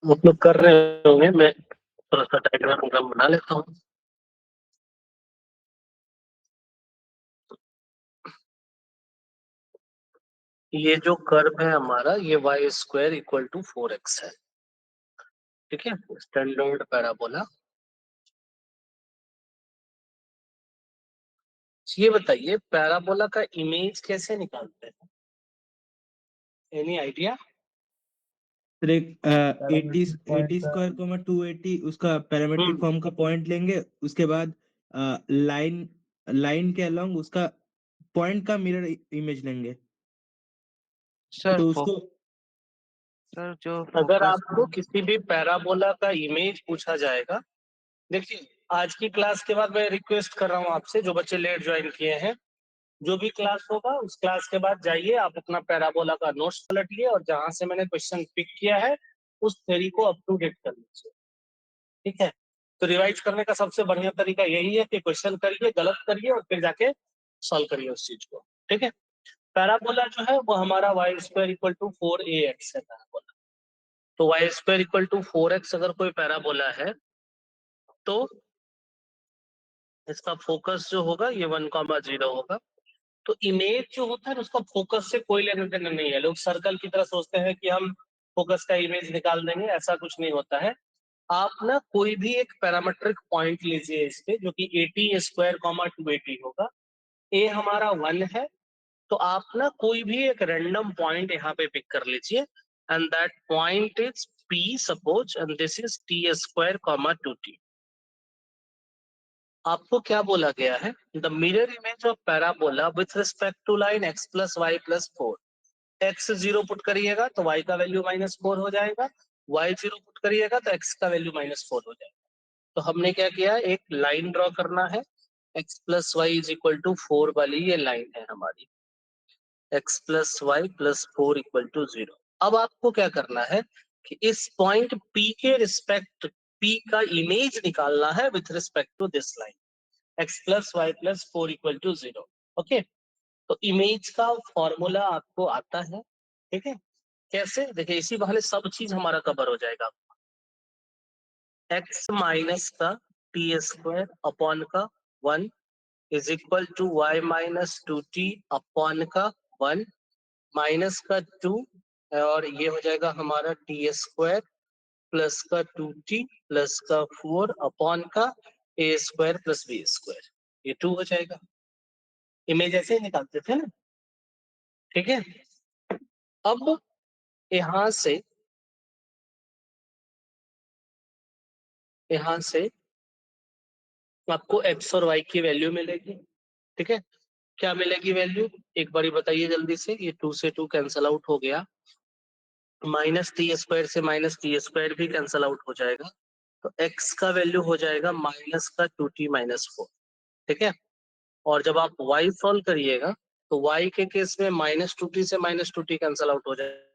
आप लोग कर रहे होंगे, मैं थोड़ा सा डायग्राम बना लेता हूँ। ये जो कर्व है हमारा, ये Y square equal to 4x है, ठीक है, स्टैंडर्ड पैराबोला। ये बताइए पैराबोला का इमेज कैसे निकालते हैं? Any idea? फिर एक 80 स्क्वायर 280 उसका पैरामेट्रिक फॉर्म का पॉइंट लेंगे। उसके बाद लाइन लाइन के अलोंग उसका पॉइंट का मिरर इमेज लेंगे। सर तो उसको सर जो अगर फोकस आपको किसी भी पैराबोला का इमेज पूछा जाएगा, देखिए आज की क्लास के बाद मैं रिक्वेस्ट कर रहा हूँ आपसे, जो बच्चे लेट ज्वाइन किए हैं, जो भी क्लास होगा उस क्लास के बाद जाइए, आप अपना पैराबोला का नोट्स पलटिए और जहां से मैंने क्वेश्चन पिक किया है उस थ्योरी को अप टू डेट कर लीजिए, ठीक है। तो रिवाइज करने का सबसे बढ़िया तरीका यही है कि क्वेश्चन करिए, गलत करिए और फिर जाके सॉल्व करिए उस चीज को, ठीक है। पैराबोला जो है वो हमारा y square equal to 4ax है पैराबोला। तो y square equal to 4x अगर कोई पैराबोला है तो इसका फोकस जो होगा ये 1,0 होगा। तो इमेज जो होता है ना, उसका फोकस से कोई लेना देना नहीं है। लोग सर्कल की तरह सोचते हैं कि हम फोकस का इमेज निकाल देंगे, ऐसा कुछ नहीं होता है। आप ना कोई भी एक पैरामेट्रिक पॉइंट लीजिए इस पे, जो कि 80 स्क्वायर कॉमा 280 होगा। ए हमारा 1 है, तो आप ना कोई भी एक रैंडम पॉइंट यहाँ पे पिक कर लीजिए and that point is P suppose and this is t square comma 2t। आपको क्या बोला गया है? The mirror image of parabola with respect to line x plus y plus 4। x 0 put करिएगा तो y का वैल्यू -4 हो जाएगा, y 0 पुट करिएगा तो x का वैल्यू -4 हो जाएगा। तो हमने क्या किया, एक लाइन ड्रॉ करना है, x plus y is equal to 4 वाली ये लाइन है हमारी, x plus y plus 4 equal to 0। अब आपको क्या करना है कि इस पॉइंट P के रिस्पेक्ट P का इमेज निकालना है with respect to this line x plus y plus 4 equal to 0। Okay, तो इमेज का फॉर्मूला आपको आता है, ठीक है। कैसे? देखिए इसी बहाने सब चीज हमारा कवर हो जाएगा। x माइनस का टी स्क्वायर अपॉन का 1 is equal to y minus 2t upon का 1 माइनस का 2, और ये हो जाएगा हमारा टी स्क्वायर प्लस का 2t प्लस का 4 अपॉन का a square plus b square, ये 2 हो जाएगा। इमेज ऐसे ही निकालते थे ना, ठीक है। अब यहां से आपको x और y की वैल्यू मिलेगी, ठीक है। क्या मिलेगी वैल्यू? एक बारी बताइए जल्दी से। ये 2 से 2 कैंसल आउट हो गया, माइनस टी स्क्वायर से माइनस टी स्क्वायर भी कैंसल आउट हो जाएगा, तो x का वैल्यू हो जाएगा माइनस का 2t माइनस 4, ठीक है। और जब आप y सॉल्व करिएगा तो y के केस में -2t से -2t कैंसल आउट हो जाएगा,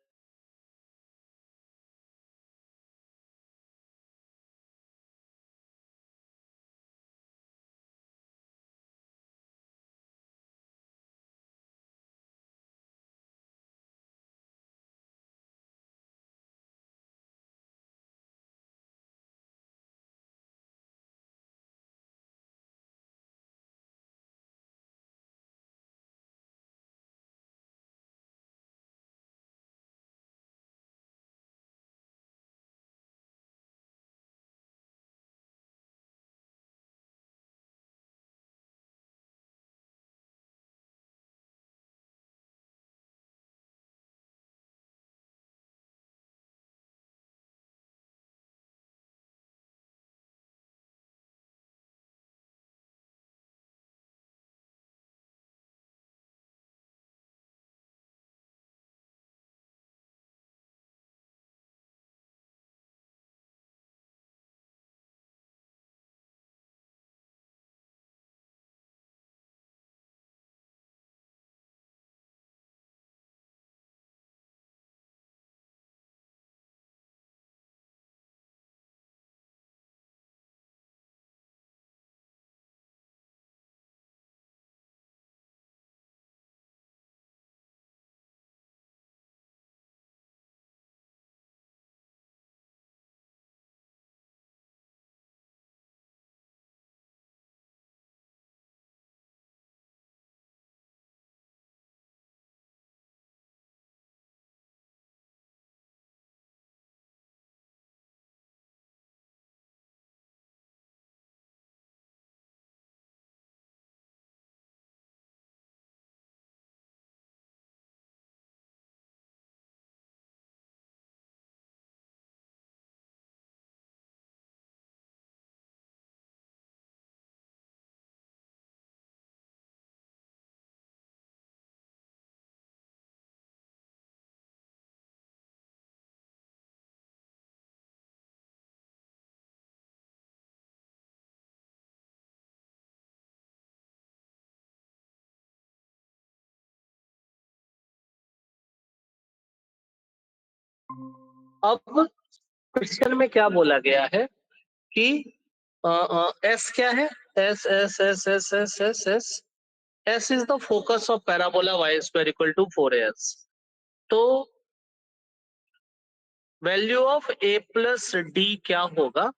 अब क्वेश्चन में क्या बोला गया है कि एस क्या है, S S S S S S S S is the focus of parabola y square equal to 4as। तो value of A plus D क्या होगा,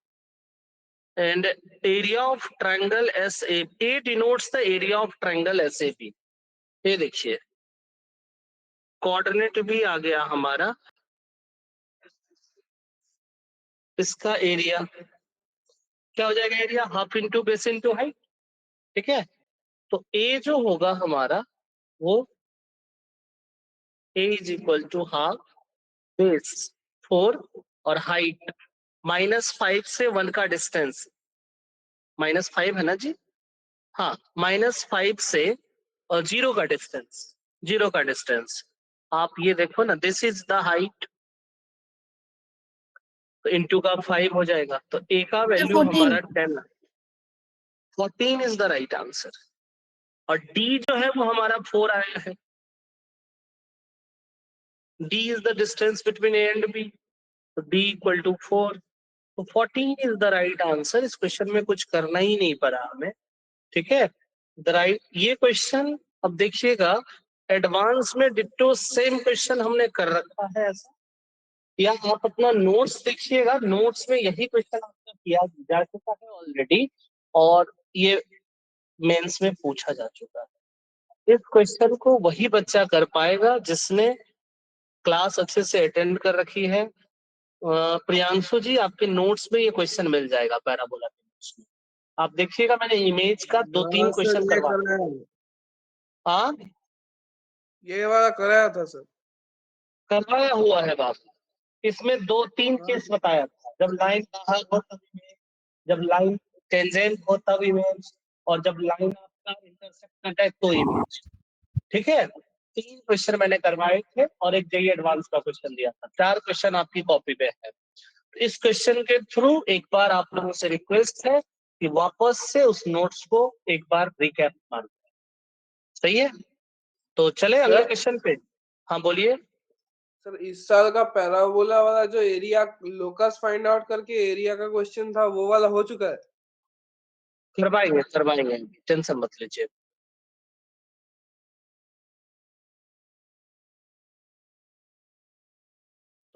and area of triangle S A denotes the area of triangle S A B. ये देखिए coordinate भी आ गया हमारा, इसका area क्या हो जाएगा, area half into base into height. ठीक है, तो ए जो होगा हमारा वो A is equal to half base 4 और हाइट -5 से 1 का डिस्टेंस, -5 है ना जी, हाँ -5 से और 0 का डिस्टेंस, 0 का डिस्टेंस। आप ये देखो ना, दिस इज द हाइट, तो इंटू का 5 हो जाएगा, तो ए का वैल्यू हमारा 10, 14 इज द राइट आंसर। और डी जो है वो हमारा 4 आया है, D is the distance between A and B, तो डी इक्वल टू 4, तो 14 इज द राइट आंसर। इस क्वेश्चन में कुछ करना ही नहीं पड़ा हमें। ठीक है, द राइट, ये क्वेश्चन अब देखिएगा एडवांस में डिट्टो सेम क्वेश्चन हमने कर रखा है ऐसा, या आप अपना नोट्स देखिएगा, नोट्स में यही क्वेश्चन आपका किया जा चुका है ऑलरेडी, और ये मेंस में पूछा जा चुका है। इस क्वेश्चन को वही बच्चा कर पाएगा जिसने क्लास अच्छे से अटेंड कर रखी है। प्रियांशु जी, आपके नोट्स में ये क्वेश्चन मिल जाएगा, पैराबोला के नोट्स में आप देखिएगा, मैंने इमेज का 2-3 हाँ सर, क्वेश्चन ये करवा कराया, हाँ ये वाला कराया था सर। करवाया हुआ है बाप, इसमें 2-3 हाँ केस बताया था, जब लाइन बाहर हो तब इमेज, जब लाइन टेंजेंट हो तब इमेज, और जब लाइन आपका इंटरसेक्ट करता है तो इमेज। ठीक है, 3 क्वेश्चन मैंने करवाए थे और एक जेई एडवांस का क्वेश्चन दिया था, 4 क्वेश्चन आपकी कॉपी पे है। इस क्वेश्चन के थ्रू एक बार आप लोगों से रिक्वेस्ट है कि वापस से उस नोट्स को एक बार रिकैप मार दें। सही है, तो चले अगले सर, क्वेश्चन पे। हाँ बोलिए। सर इस साल का पैराबोला वाला जो एरिया लोकस फाइंड आउट करके एरिया का क्वेश्चन था, वो वाला हो चुका है? करवाएंगे करवाएंगे, टेंशन मत लीजिए।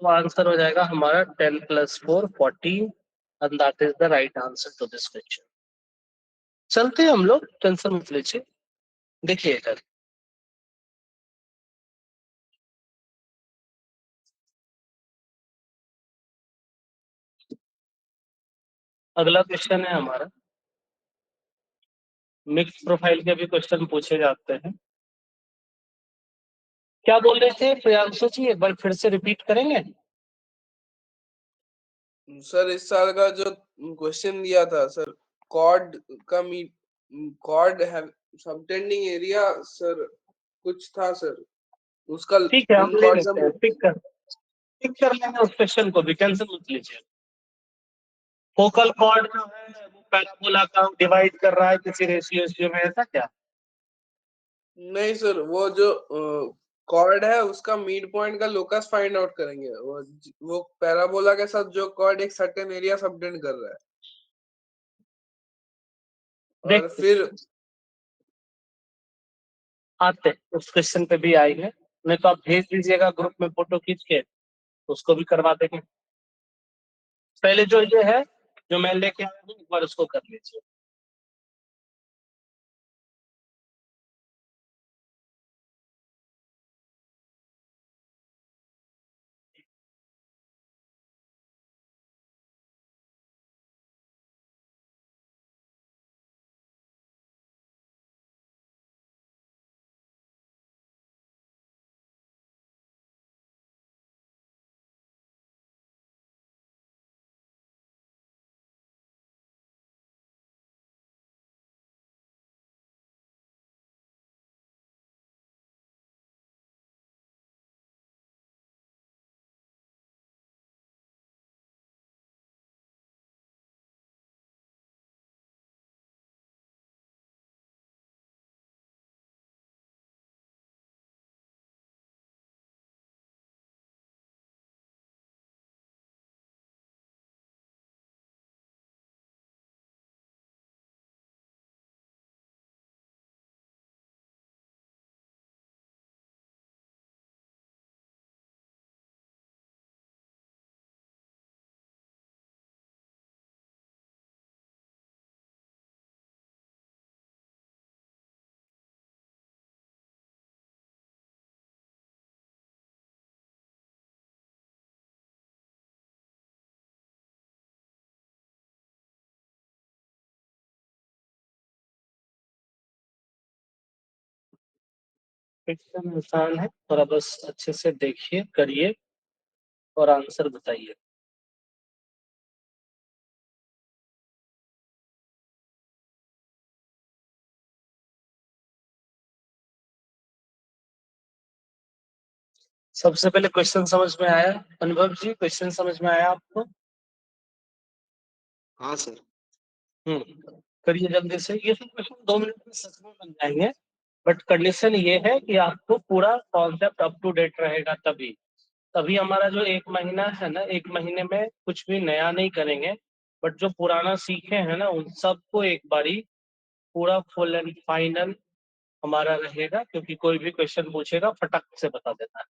तो आंसर हो जाएगा हमारा 10 + 4 14, and that is the right answer to this question। चलते हैं हम लोग, टेंशन मत लीजिए। देखिए इधर अगला क्वेश्चन है हमारा, मिक्स प्रोफाइल के भी क्वेश्चन पूछे जाते हैं। क्या बोल रहे थे प्रियांशु जी, एक बार फिर से रिपीट करेंगे। सर इस साल का जो क्वेश्चन दिया था सर, कॉर्ड का कॉर्ड है सबटेंडिंग एरिया सर, कुछ था सर उसका, ठीक है, हम ले कॉर्ड लेते का। हैं, पिक कर लेंगे उस क्वेश्चन को भी, टेंशन मत लीजिए। फोकल कॉर्ड जो है वो पैराबोला का डिवाइड कर रहा है किसी रेशियो में, ऐसा क्या? नहीं सर, वो जो कॉर्ड है उसका मिड पॉइंट का लोकस फाइंड आउट करेंगे, वो पैराबोला के साथ जो कॉर्ड एक सर्टेन एरिया सबटेंड कर रहा है, और देख फिर आते हैं, उस क्वेश्चन पे भी आएंगे, नहीं तो आप भेज दीजिएगा ग्रुप में फोटो खींच के, तो उसको भी करवा देंगे। पहले जो ये है, जो मैं लेके आया हूँ, एक बार उसको कर लीजिए। क्वेश्चन आसान है, थोड़ा बस अच्छे से देखिए, करिए और आंसर बताइए। सबसे पहले क्वेश्चन समझ में आया? अनुभव जी, क्वेश्चन समझ में आया आपको? हाँ सर। करिए जल्दी से। ये सब क्वेश्चन 2 मिनट में सच में बन जाएंगे, बट कंडीशन ये है कि आपको पूरा कॉन्सेप्ट अप टू डेट रहेगा, तभी तभी हमारा जो 1 महीना है ना, 1 महीने में कुछ भी नया नहीं करेंगे, बट जो पुराना सीखे हैं ना उन सबको एक बारी पूरा फुल एंड फाइनल हमारा रहेगा, क्योंकि कोई भी क्वेश्चन पूछेगा फटक से बता देता है।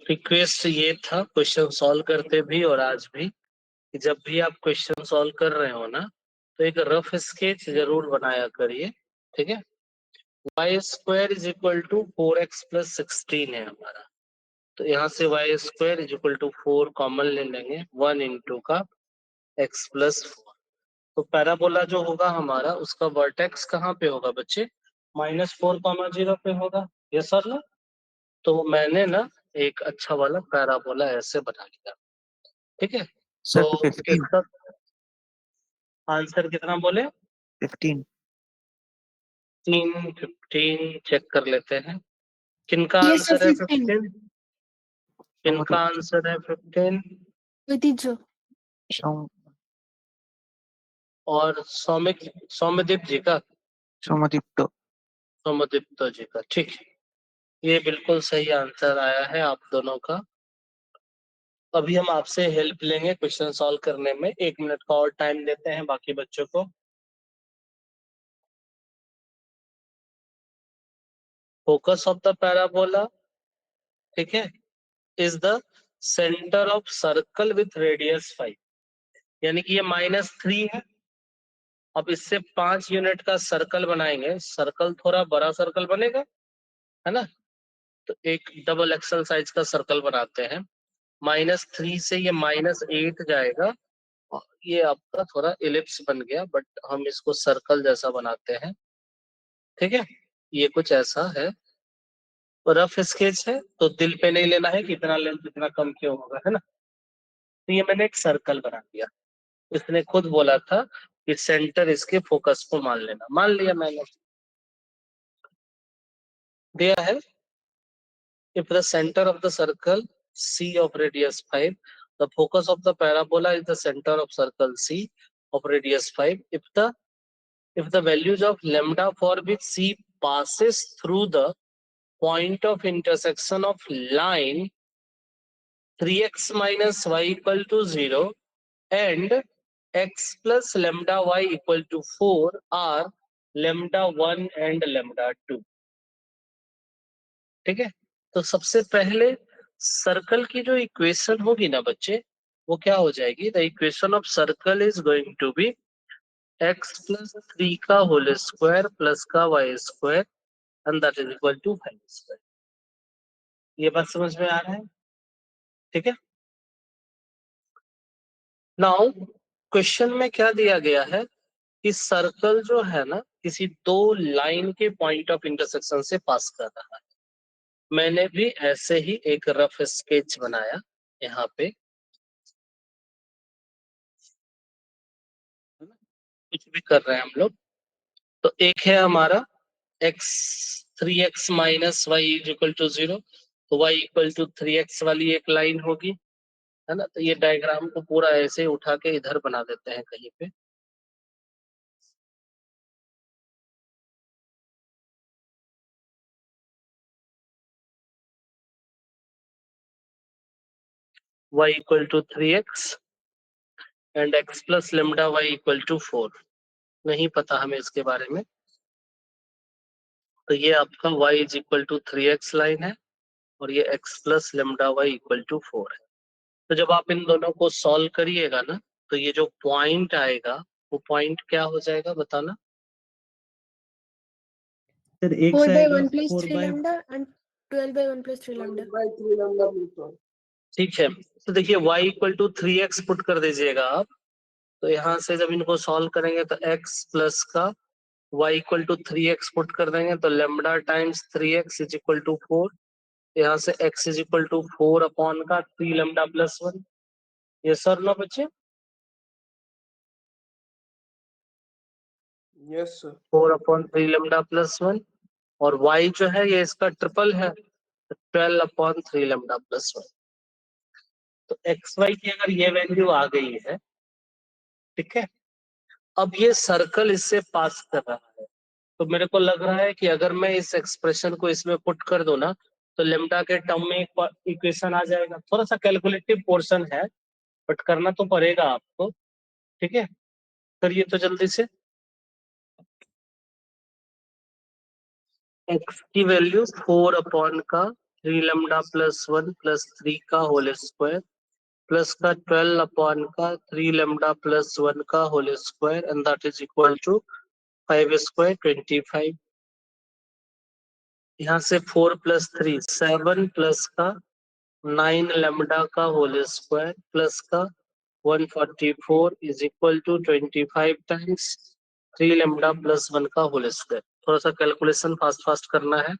रिक्वेस्ट ये था क्वेश्चन सॉल्व करते भी और आज भी, कि जब भी आप क्वेश्चन सॉल्व कर रहे हो ना, तो एक रफ स्केच जरूर बनाया करिए, ठीक है? y² = 4x + 16 है हमारा, तो यहाँ से y² = 4 कॉमन ले लेंगे, 1 इंटू का x + 4। तो पैराबोला जो होगा हमारा, उसका वर्टेक्स कहाँ पे होगा बच्चे? -4, 0 पे होगा। ये सर ना, तो मैंने ना एक अच्छा वाला पैराबोला ऐसे बना लिया, ठीक है? सर तो 15। इसका आंसर कितना बोले? 15। 15 चेक कर लेते हैं। किनका Yes, sir, आंसर है 15. 15? किनका आंसर है 15? Teacher. सौम और सौम्यदीप जी का, सोमदीप्त। सौम्यदीप्त जी का, ठीक है। ये बिल्कुल सही आंसर आया है आप दोनों का। अभी हम आपसे हेल्प लेंगे क्वेश्चन सॉल्व करने में। 1 मिनट का और टाइम देते हैं बाकी बच्चों को। फोकस ऑफ द पैराबोला, ठीक है, is the centre of circle with radius 5, यानी कि ये -3 है। अब इससे 5 यूनिट का सर्कल बनाएंगे, सर्कल थोड़ा बड़ा सर्कल बनेगा, है ना? तो एक डबल एक्सल साइज का सर्कल बनाते हैं। -3 से ये -8 जाएगा, और ये आपका थोड़ा इलिप्स बन गया, बट हम इसको सर्कल जैसा बनाते हैं, ठीक है? ये कुछ ऐसा है, रफ स्केच है, तो दिल पे नहीं लेना है कि इतना लेंथ इतना कम क्यों होगा, है ना? तो ये मैंने एक सर्कल बना दिया। इसने खुद बोला था कि सेंटर इसके फोकस को मान लेना, मान लिया मैंने। दिया है, if the center of the circle C of radius 5, the focus of the parabola is the center of circle C of radius 5. If the values of lambda for which C passes through the point of intersection of line 3x minus y equal to 0 and x plus lambda y equal to 4 are lambda 1 and lambda 2, ठीक है? तो सबसे पहले circle की जो equation होगी ना बच्चे, वो क्या हो जाएगी? The equation of circle is going to be x + 3 का होल स्क्वायर प्लस का y square and that is equal to 5 square. ये बात समझ में आ रहा है? ठीक है। नाउ क्वेश्चन में क्या दिया गया है कि सर्कल जो है ना किसी दो लाइन के पॉइंट ऑफ इंटरसेक्शन से पास कर रहा है। मैंने भी ऐसे ही एक रफ स्केच बनाया यहाँ पे, कुछ भी कर रहे हैं हम लोग। तो एक है हमारा x 3x minus y is equal to 0, तो y इक्वल टू 3x वाली एक लाइन होगी, है ना। तो ये डायग्राम को पूरा ऐसे ही उठा के इधर बना देते हैं कहीं पे। y equal to 3x and x plus lambda y equal to 4। नहीं पता हमें इसके बारे में। तो ये आपका y is equal to 3x line है और ये x plus lambda y equal to 4 है। तो जब आप इन दोनों को सॉल्व करिएगा ना, तो ये जो पॉइंट आएगा वो पॉइंट क्या हो जाएगा बताना। सर एक 4 by आएगा 1 plus 4 3 bye lambda and 12 by 1 plus 3 lambda. 1/3 lambda plus 1. ठीक है, तो देखिए y equal to 3x put कर दीजिएगा आप। तो यहाँ से जब इनको सॉल्व करेंगे तो x प्लस का y equal to 3x put कर देंगे तो lambda times 3x is equal to 4। यहाँ से x is equal to 4 upon का 3 लेमडा प्लस 1। ये सर ना बच्चे Yes sir. 4 upon 3 lambda plus 1, और y जो है ये इसका ट्रिपल है 12 अपॉन 3 लेमडा प्लस 1। तो एक्स वाई की अगर ये वैल्यू आ गई है, ठीक है, अब ये सर्कल इससे पास कर रहा है, तो मेरे को लग रहा है कि अगर मैं इस एक्सप्रेशन को इसमें पुट कर दूं ना, तो लेमडा के टर्म में एक इक्वेशन आ जाएगा। थोड़ा सा कैलकुलेटिव पोर्शन है बट करना तो पड़ेगा आपको, ठीक है। करिए तो जल्दी से। एक्स की वैल्यू 4 अपॉन का 3 लेमडा प्लस 1 प्लस 3 का होल स्क्वायर प्लस का 12 अपॉन का 3 लेमडा प्लस 1 का whole square and that is equal to 5 square 25। यहाँ से 4 प्लस 3 7 प्लस का 9 लेमडा का होल स्क्वायर प्लस का 144 is equal to 25 times 3 lambda plus 1 का होल स्क्वायर। थोड़ा सा कैलकुलेशन फास्ट फास्ट करना है।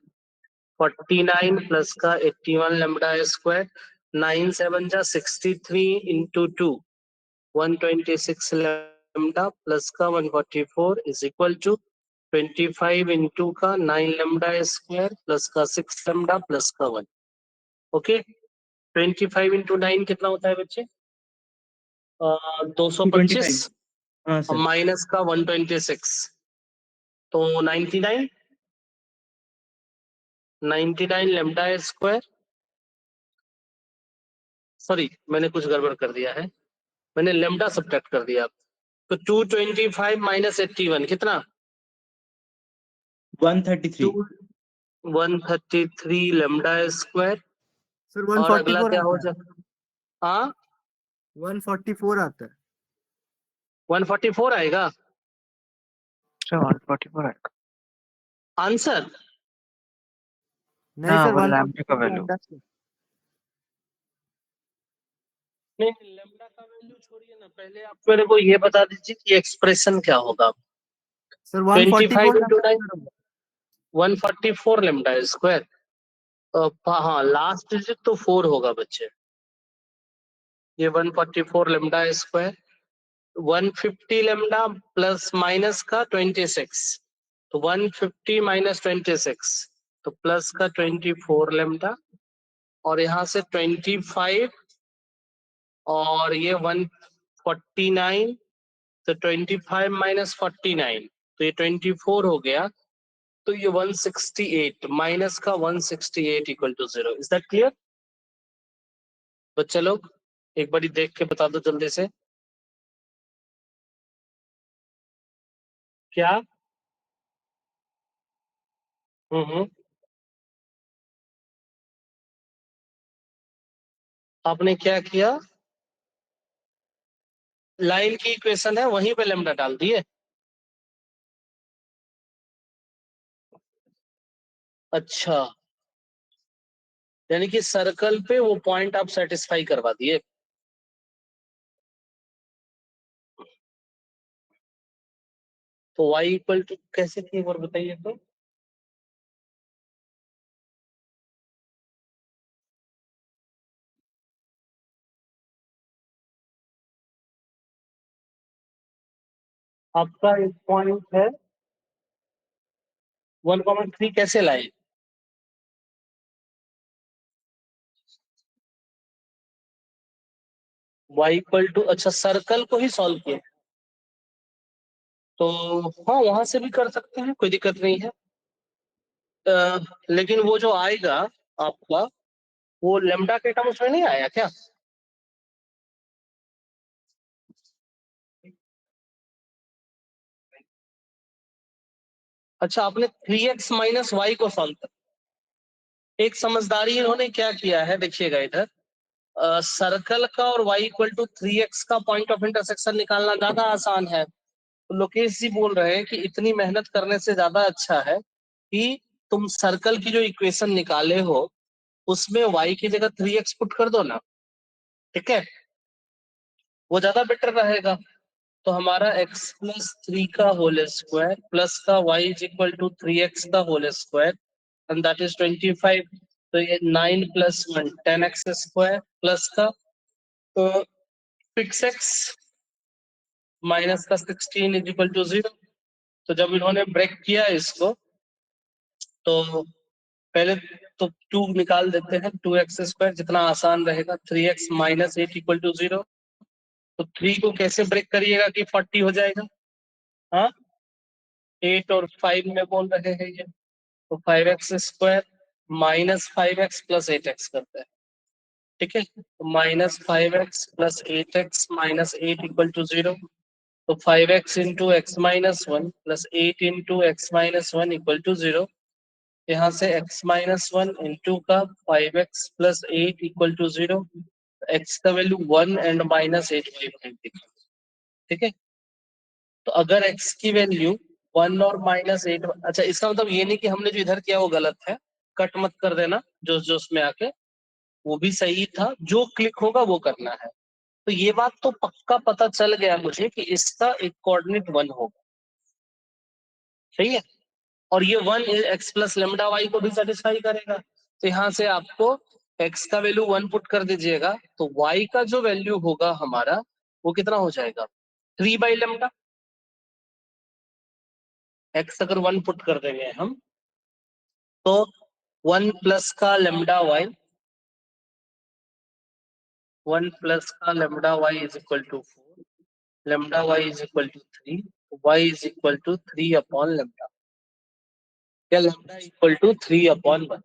49 प्लस का 81 लेमडा स्क्वायर, 9 7 जा 63 इंटू 2 126 लेमडा प्लस का 144 इज इक्वल टू 25 इंटू का 9 लेमडा स्क्वायर प्लस का 6 लेमडा प्लस का 1। ओके, 25 इंटू 9 कितना होता है बच्चे? 225 हाँ और सर माइनस का 126 तो 99 लेमडा स्क्वायर। सॉरी मैंने कुछ गड़बड़ कर दिया है, मैंने लेमडा सब्ट्रैक्ट कर दिया। तो 225 माइनस 81 कितना? 133 133 लेमडा स्क्वायर। सर और अगला 144 क्या हो आता है। जाए? हाँ 144 आता है 144 आएगा सर 144 आएगा। आंसर। नहीं हाँ, सर वो 144 लैम्डा का वैल्यू। आता है। नहीं लेमडा का वैल्यू छोड़िए ना, पहले आप मेरे को ये बता दीजिए कि एक्सप्रेशन क्या होगा। सर 25 144 इंटू आता है 9 सर। 144 lambda square. हाँ लास्ट डिजिट तो 4 होगा बच्चे। ये 144 lambda square 150 lambda plus minus का 26, तो 150 माइनस 26 तो प्लस का 24 लेमडा, और यहाँ से 25 और ये 149 तो 25 माइनस 49 तो ये 24 हो गया। तो ये 168 माइनस का 168 equal to 0। Is that clear बच्चे लोग? एक बारी देख के बता दो जल्दी से। क्या? हम्म, आपने क्या किया? लाइन की इक्वेशन है वहीं पे लेमडा डाल दिए। अच्छा, यानी कि सर्कल पे वो पॉइंट आप सेटिस्फाई करवा दिए। तो y इक्वल टू कैसे थी एक बार बताइए तो। आपका एक पॉइंट है 1,3 कैसे लाए? y इक्वल टू, अच्छा सर्कल को ही सॉल्व किया तो हाँ वहां से भी कर सकते हैं, कोई दिक्कत नहीं है। लेकिन वो जो आएगा आपका, वो लेमडा के टर्म्स में नहीं आया क्या? अच्छा आपने 3x माइनस वाई को सॉल्व कर, एक समझदारी इन्होंने क्या किया है देखिएगा इधर, सर्कल का और y इक्वल टू 3x का पॉइंट ऑफ इंटरसेक्शन निकालना ज्यादा आसान है। तो लोकेश जी बोल रहे हैं कि इतनी मेहनत करने से ज्यादा अच्छा है कि तुम सर्कल की जो इक्वेशन निकाले हो उसमें y की जगह 3x पुट कर दो ना, ठीक है, वो ज्यादा बेटर रहेगा। तो हमारा x प्लस 3 का होल स्क्वायर प्लस का y is equal to 3x का whole square and that is 25। तो ये 9 प्लस 1 10x स्क्वायर प्लस का तो 6x माइनस का 16 इज इक्वल टू 0। तो जब इन्होंने ब्रेक किया इसको तो पहले तो 2 निकाल देते हैं, 2x स्क्वायर जितना आसान रहेगा, 3x माइनस 8 इक्वल टू 0। तो 3 को कैसे ब्रेक करिएगा कि 40 हो जाएगा? हाँ 8 और 5 में बोल रहे हैं ये, तो 5x square minus 5x plus 8x करते हैं, ठीक है, तो minus 5x plus 8x minus 8 equal to 0। तो 5x into x minus 1 plus 8 into x minus 1 equal to 0। यहाँ से x माइनस 1 इंटू का 5x plus 8 equal to 0, x का वैल्यू 1 एंड माइनस 8 ठीक है। तो अगर x की वैल्यू 1 और माइनस 8, अच्छा इसका मतलब ये नहीं कि हमने जो इधर किया वो गलत है, कट मत कर देना, जो जो उसमें आके वो भी सही था, जो क्लिक होगा वो करना है। तो ये बात तो पक्का पता चल गया मुझे कि इसका एक कोऑर्डिनेट 1 होगा, सही है, और ये 1 एक्स प्लस लेमडा वाई को भी सेटिस्फाई करेगा। तो यहाँ से आपको x का वैल्यू 1 पुट कर दीजिएगा तो y का जो वैल्यू होगा हमारा वो कितना हो जाएगा, 3 बाई लेमडा। x अगर 1 पुट कर देंगे हम तो 1 प्लस का लेमडा वाई, 1 प्लस का lambda y is equal to 4, lambda y is equal to 3, y is equal to 3 upon lambda, या लेमडा इक्वल टू 3 अपॉन 1,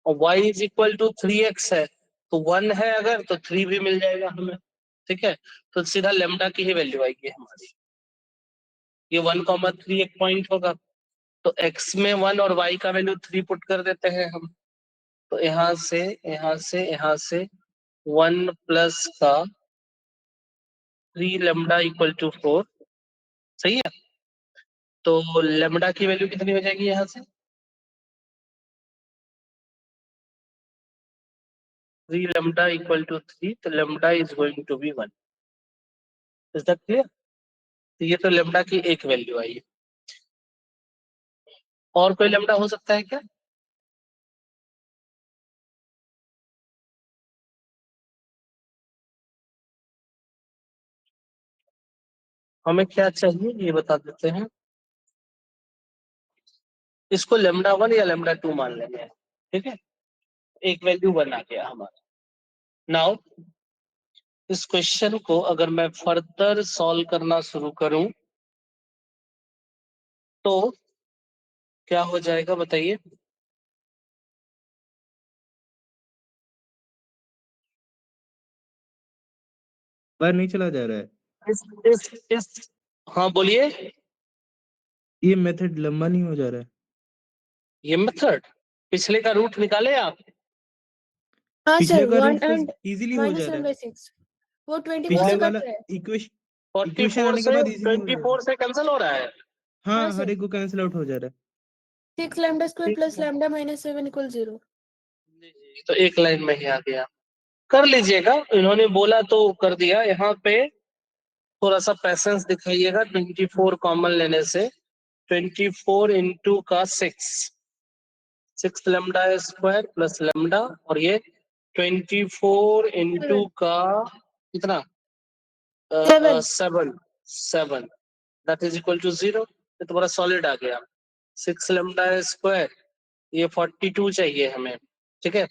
और y is equal to 3x है तो 1 है अगर तो 3 भी मिल जाएगा हमें, ठीक है। तो सीधा लेमडा की ही वैल्यू आएगी हमारी, ये 1,3 एक पॉइंट होगा। तो x में 1 और y का वैल्यू 3 पुट कर देते हैं हम, तो यहाँ से 1 प्लस का 3 लेमडा इक्वल टू 4, सही है। तो लेमडा की वैल्यू कितनी हो जाएगी यहाँ से, 3 लेमडा इक्वल टू 3, तो lambda is going to be 1। Is that clear? तो ये तो लेमडा की एक वैल्यू आई है, और कोई लेमडा हो सकता है क्या? हमें क्या चाहिए ये बता देते हैं, इसको लेमडा 1 या लेमडा 2 मान लेंगे, ठीक है, एक वैल्यू 1 आ गया हमारा। नाउ इस क्वेश्चन को अगर मैं फर्दर सॉल्व करना शुरू करूं तो क्या हो जाएगा बताइए? बार नहीं चला जा रहा है, इस हाँ बोलिए। ये मेथड लंबा नहीं हो जा रहा है। ये मेथड पिछले का रूट निकाले आप? हाँ पिछले सर, का 1 रूट तो एंड इजीली हो माइनस जा रहा 1 है, बाई 6 वो 24 पिछले से वाला कट रहा है। इक्वेशन 44 आने के से बाद इजीली हो जा रहा है। 24 से कैंसिल हो रहा है। हाँ हाँ, हर सर, एक को कैंसिल आउट हो जा रहा है। 6 लैम्डा स्क्वायर ठीक प्लस है, लैम्डा माइनस 7 इक्वल 0। तो एक लाइन में ही आ गया, कर लीजिएगा, इन्होंने बोला तो कर दिया यहाँ पे। थोड़ा सा पैसेंस दिखाइएगा, 24 कॉमन लेने से 24 इंटू का 6 लेमडा स्क्वायर प्लस लेमडा, और ये 24 इंटू का कितना, 7 दैट इज इक्वल टू 0। ये तो बड़ा सॉलिड आ गया। 6 लेमडा स्क्वायर, ये 42 चाहिए हमें, ठीक है।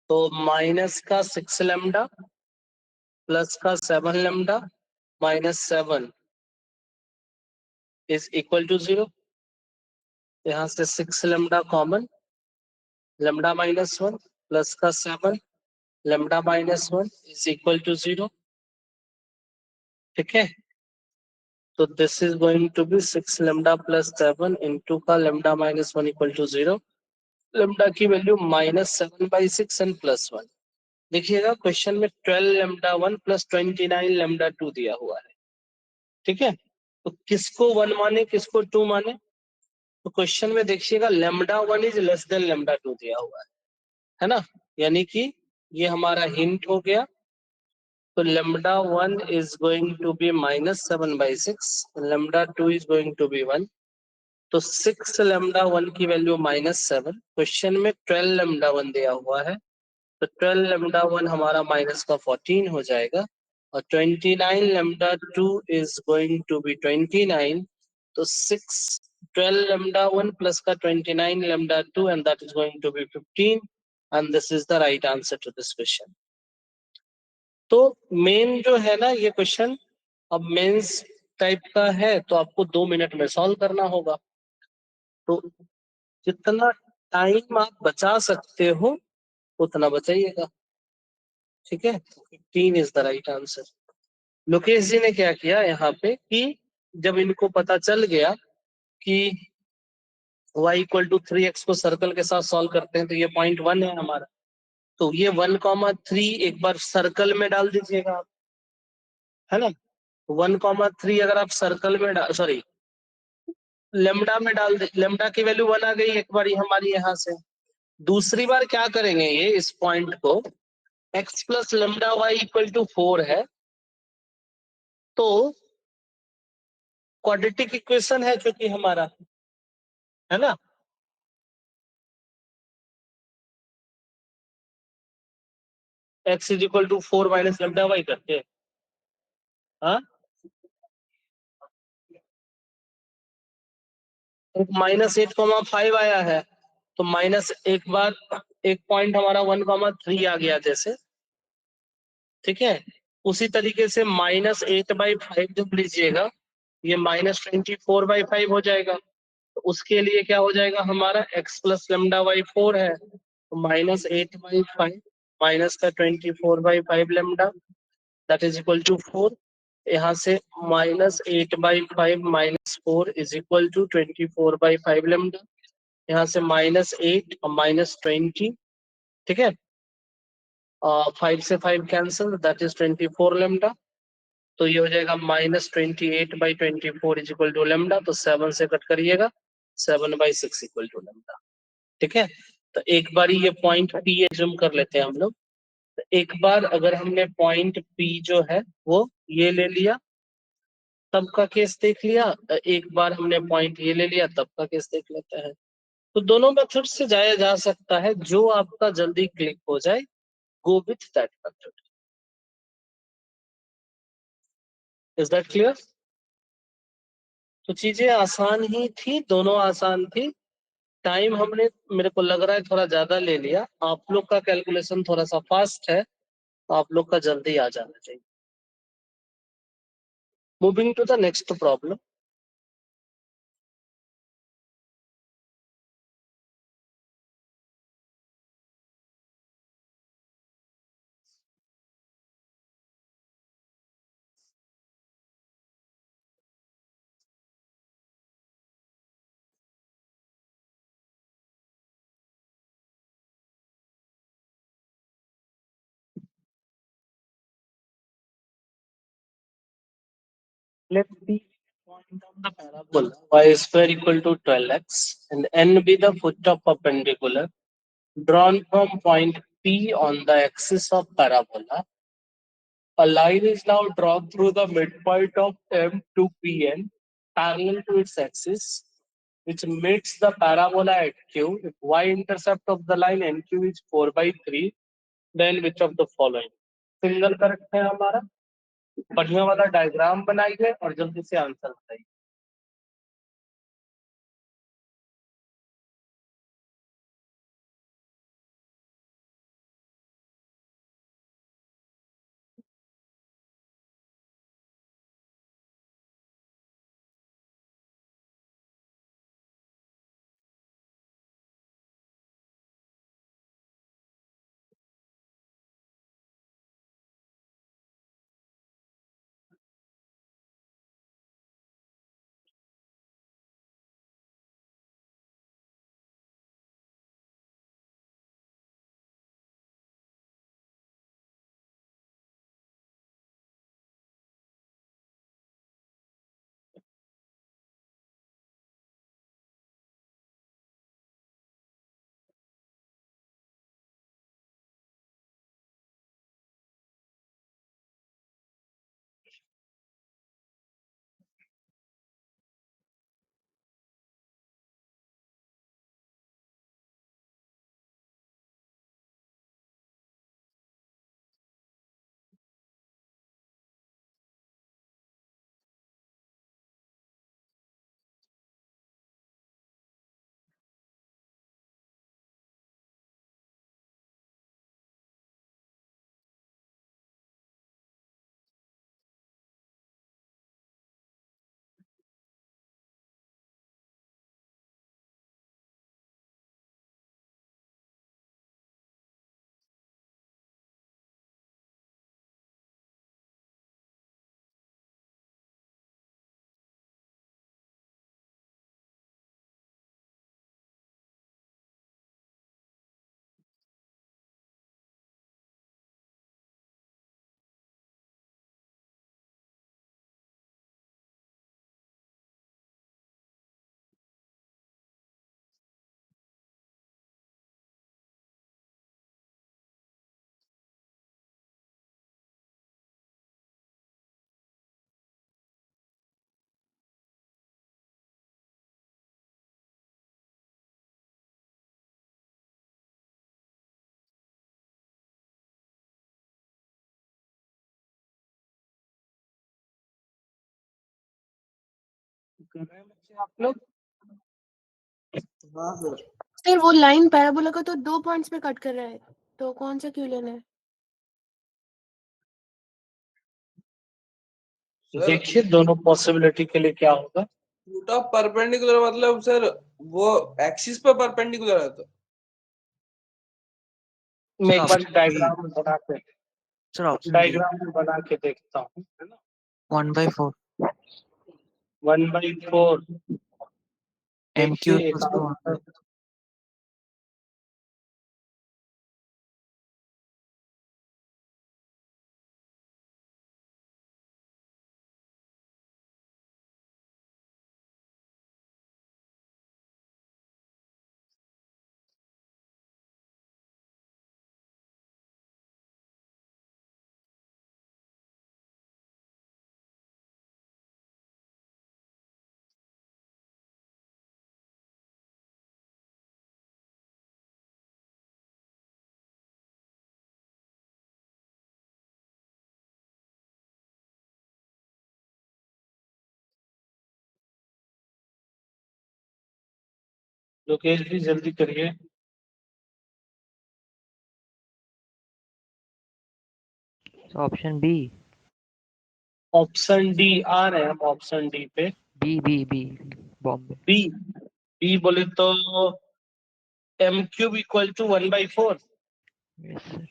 तो माइनस का 6 लेमडा प्लस का 7 lambda minus 7 is equal to 0। यहाँ से 6 lambda common, lambda minus 1 plus का 7 lambda minus 1 is equal to 0, ठीक है। तो this is going to be 6 lambda plus 7 into का lambda minus 1 equal to 0। Lambda की वैल्यू -7/6 एंड +1। देखिएगा क्वेश्चन में 12 लेमडा 1 प्लस 29 लेमडा 2 दिया हुआ है, ठीक है। तो किसको 1 माने, किसको 2 माने? तो क्वेश्चन में देखिएगा lambda 1 is less than lambda 2 दिया हुआ है ना, यानी कि ये हमारा हिंट हो गया। तो lambda 1 is going to be -7/6, lambda 2 is going to be 1। तो 6 लेमडा 1 की वैल्यू -7, क्वेश्चन में 12 लेमडा 1 दिया हुआ है, तो 12 लेमडा 1 हमारा माइनस का 14 हो जाएगा, और 29 lambda 2 is going to be 29। तो 12 लेमडा 1 प्लस का 29 lambda 2 and that is going to be 15, and this is the right answer to this question. तो मेन जो है ना ये क्वेश्चन, अब मेंस टाइप का है तो आपको 2 मिनट में सॉल्व करना होगा। तो जितना टाइम आप बचा सकते हो उतना बचाइएगा, ठीक है। 15 is the right answer. Lokesh ji ने क्या किया यहाँ पे कि जब इनको पता चल गया कि y इक्वल टू 3x को सर्कल के साथ सॉल्व करते हैं तो ये पॉइंट 1 है हमारा, तो ये 1,3 एक बार सर्कल में डाल दीजिएगा आप, है ना। 1,3 अगर आप सर्कल में सॉरी लेमडा में डाल दे, लेमडा की वैल्यू 1 आ गई एक बार हमारी यहाँ से। दूसरी बार क्या करेंगे, ये इस पॉइंट को x plus lambda y equal to 4 है, तो क्वाड्रेटिक इक्वेशन है क्योंकि हमारा, है ना। x is equal to 4 minus lambda y करके, हाँ -8,5 आया है, तो माइनस एक बार एक पॉइंट हमारा 1,3 आ गया जैसे, ठीक है। उसी तरीके से -8/5 जब लीजिएगा ये -24/5 हो जाएगा, तो उसके लिए क्या हो जाएगा हमारा x प्लस लेमडा वाई 4 है, तो -8/5 माइनस का 24/5 lambda that is equal to 4। यहाँ से -8/5 -4 इज इक्वल टू 24/5 लेमडा, यहाँ से -8 और -20, ठीक है। 5 से 5 कैंसिल दैट इज 24 लेमडा, तो ये हो जाएगा -28/24 इज इक्वल टू लेमडा, तो 7 से कट करिएगा 7/6 इक्वल टू लेमडा, ठीक है। तो एक बार ये पॉइंट P एज्यूम कर लेते हैं हम लोग। तो एक बार अगर हमने पॉइंट P जो है वो ये ले लिया तब का केस देख लिया, एक बार हमने पॉइंट ये ले लिया तब का केस देख लेते हैं। तो दोनों मेथड से जाया जा सकता है, जो आपका जल्दी क्लिक हो जाए go with that method. Is that clear? तो चीजें आसान ही थी, दोनों आसान थी। टाइम हमने मेरे को लग रहा है थोड़ा ज्यादा ले लिया, आप लोग का कैलकुलेशन थोड़ा सा फास्ट है, तो आप लोग का जल्दी आ जाना चाहिए। Moving to the next problem. Let P point of the parabola y square equal to 12x and n be the foot of perpendicular drawn from point P on the axis of parabola. A line is now drawn through the midpoint of M to Pn parallel to its axis, which meets the parabola at Q. If y-intercept of the line NQ is 4/3, then which of the following? Single correct है हमारा. बढ़िया वाला diagram बनाइए और जल्दी से answer बताइए. कर रहे हैं बच्चे आप लोग? हाँ सर. सर वो लाइन पैराबोला का तो 2 पॉइंट्स पे कट कर रहा है, तो कौन सा क्यों लेना है? सर देखिए दोनों पॉसिबिलिटी के लिए क्या होगा. रूट ऑफ परपेंडिकुलर मतलब सर वो एक्सिस पे परपेंडिकुलर है तो. मैं एक बार option B. डायग्राम बना के Sir, option B. डायग्राम बना के देखता हूँ, है ना. 1/4. 1/4. MQ देखिए एक equals to 1 by answer Lokesh भी जल्दी करिए. So option B. Option D आ रहे हैं हम ऑप्शन डी पे. B. Bombay. बी. बी बोले तो M cube equal to 1/4. Yes, sir.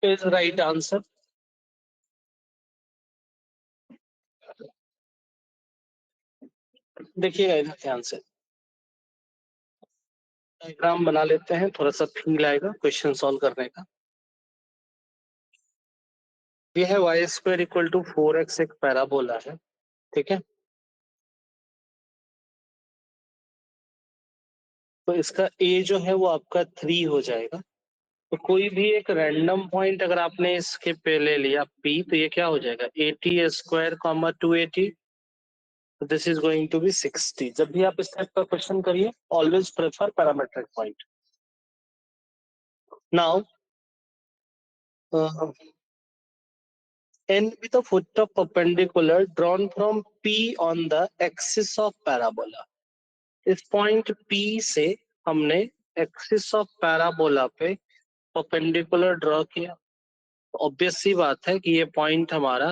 Is right answer. देखिएगा इधर ध्यान से. डायग्राम बना लेते हैं, थोड़ा सा फील आएगा क्वेश्चन सॉल्व करने का. ये है Y square equal to 4x एक पैराबोला है, ठीक है। तो इसका a जो है वो आपका 3 हो जाएगा। तो कोई भी एक रैंडम पॉइंट अगर आपने इसके पे ले लिया p, तो ये क्या हो जाएगा 80 square comma 280, this is going to be 60। जब भी आप इस टाइप का क्वेश्चन करिए always prefer parametric point. Now n with a foot of perpendicular drawn from p on the axis of parabola। इस पॉइंट p से हमने एक्सिस ऑफ पैराबोला पे परपेंडिकुलर ड्रॉ किया। ऑब्वियस सी बात है कि ये पॉइंट हमारा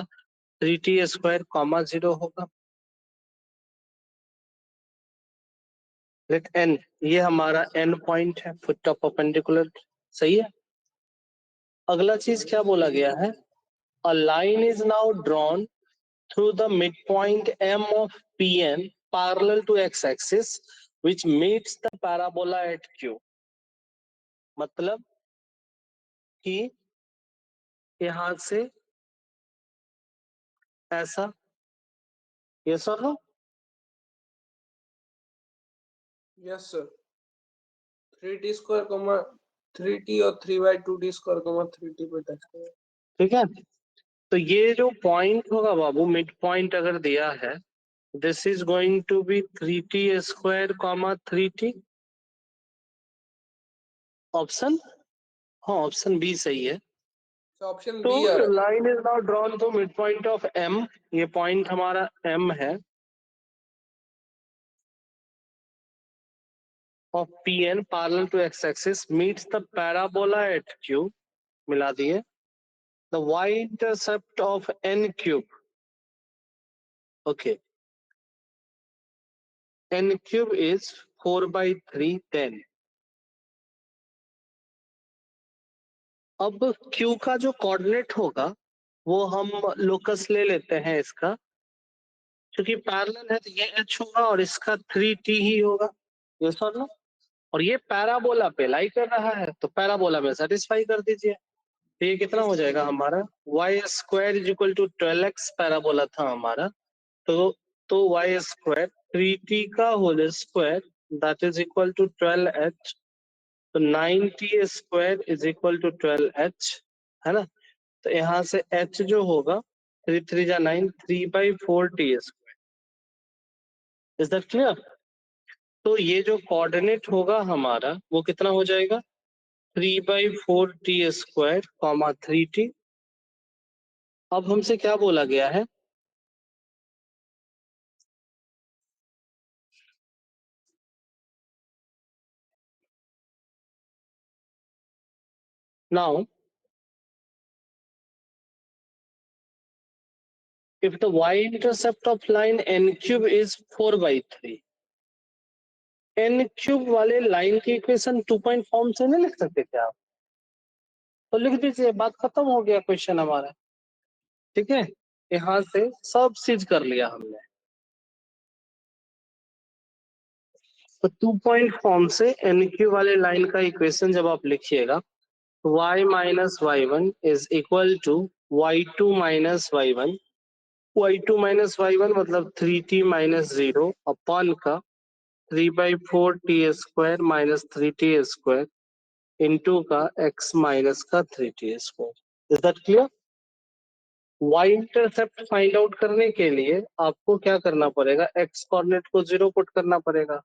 3t स्क्वायर कॉमा 0 होगा। लेट n, ये हमारा n पॉइंट है फुट ऑफ परपेंडिकुलर, सही है। अगला चीज क्या बोला गया है, a line is now drawn through the midpoint M of Pn parallel to x-axis which meets the parabola at Q। मतलब कि यहां से ऐसा, यस और no? Yes sir, 3t square comma 3t और 3/2t स्क्वायर कॉमा 3t पे touch करें। ठीक है। तो ये जो पॉइंट होगा बाबू, मिड पॉइंट अगर दिया है, this is going to be 3t square comma 3t। Option, हाँ ऑप्शन बी सही है। ऑप्शन तो बी आ रहा है। Line is now drawn to mid point of M, ये पॉइंट हमारा M है, of Pn parallel to x-axis meets the parabola at Q, मिला दिए। The y-intercept of n cube, okay, n cube is 4/3 10। अब Q का जो coordinate होगा वो हम लोकस ले लेते हैं इसका, क्योंकि पैरेलल है तो ये h होगा और इसका 3t ही होगा, ये सर ना। और ये पैराबोला पे लाई कर रहा है तो पैराबोला में सेटिस्फाई कर दीजिए। तो ये कितना हो जाएगा हमारा y square is equal to 12x parabola था हमारा, तो वाई स्क्वायर 3t का whole square that is equal to 12h, तो 9t square is equal to 12h, है ना। तो यहाँ से h जो होगा 3 3 जा 9, 3/4t square. Is that clear? तो ये जो कोऑर्डिनेट होगा हमारा वो कितना हो जाएगा 3/4t स्क्वायर कॉमा 3t। अब हमसे क्या बोला गया है, now if the y-intercept of line n cube is 4/3, n cube वाले लाइन की इक्वेशन 2 पॉइंट फॉर्म से नहीं लिख सकते क्या आप? तो लिख दीजिए, बात खत्म हो गया क्वेश्चन हमारा, ठीक है। यहाँ से सब चीज कर लिया हमने। तो 2 पॉइंट फॉर्म से n क्यूब वाले लाइन का इक्वेशन जब आप लिखिएगा, y minus y1 is equal to y2 minus y1, y2 minus y1 मतलब 3t माइनस 0 अपॉन का 3/4t square minus 3t square into का x माइनस का 3t square. Is that clear? y intercept find out करने के लिए आपको क्या करना पड़ेगा, x कोऑर्डिनेट को 0 पुट करना पड़ेगा।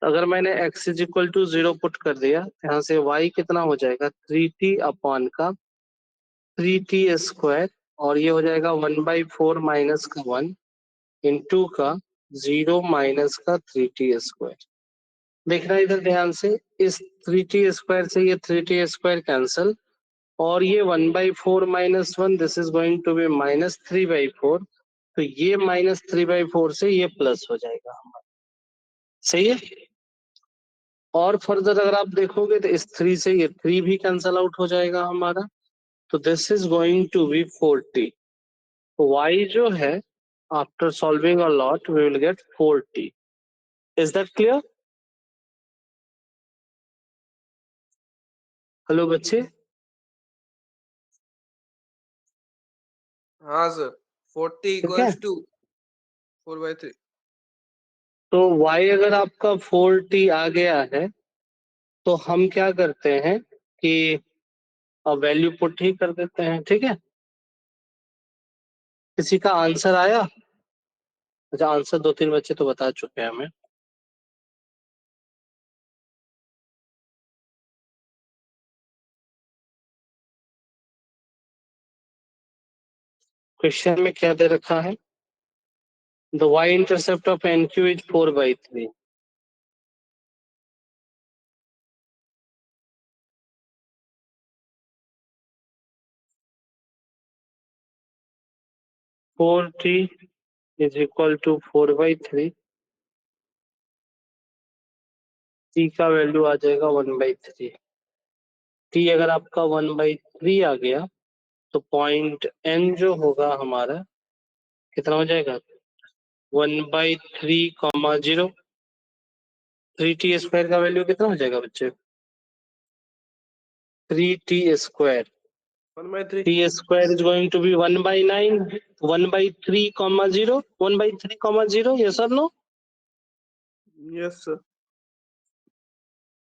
अगर मैंने x is equal to 0 put कर दिया, यहाँ से y कितना हो जाएगा 3t अपॉन का 3t स्क्वायर, और ये हो जाएगा 1/4 माइनस का 1 इंटू का 0 माइनस का 3t स्क्वायर। देखना इधर ध्यान से, इस 3t स्क्वायर से ये 3t स्क्वायर कैंसल, और ये 1/4 minus 1 this is going to be minus 3/4, तो ये माइनस 3/4 से ये प्लस हो जाएगा हमारा, सही है। और फर्दर अगर आप देखोगे तो इस 3 से ये 3 भी कैंसल आउट हो जाएगा हमारा, तो this is going to be 40। y जो है after solving a lot we will get 40। Is that clear? Hello बच्चे, हाँ सर 40 ठीक है इक्वल्स टू 4/3। तो y अगर आपका 4t आ गया है तो हम क्या करते हैं कि वैल्यू पुट ही कर देते हैं। ठीक है, किसी का आंसर आया? अच्छा, आंसर 2-3 बच्चे तो बता चुके हैं हमें। क्वेश्चन में क्या दे रखा है? The y intercept of NQ is 4/3। Four t is equal to 4/3। T का वैल्यू आ जाएगा 1/3। टी अगर आपका 1/3 आ गया तो पॉइंट एन जो होगा हमारा कितना हो जाएगा? 1/3, 3t² का वैल्यू कितना हो जाएगा बच्चे? 3t²। 1/3। t² is going to be 1/9, 1/3, 0, 1/3, 0, yes or no? Yes sir.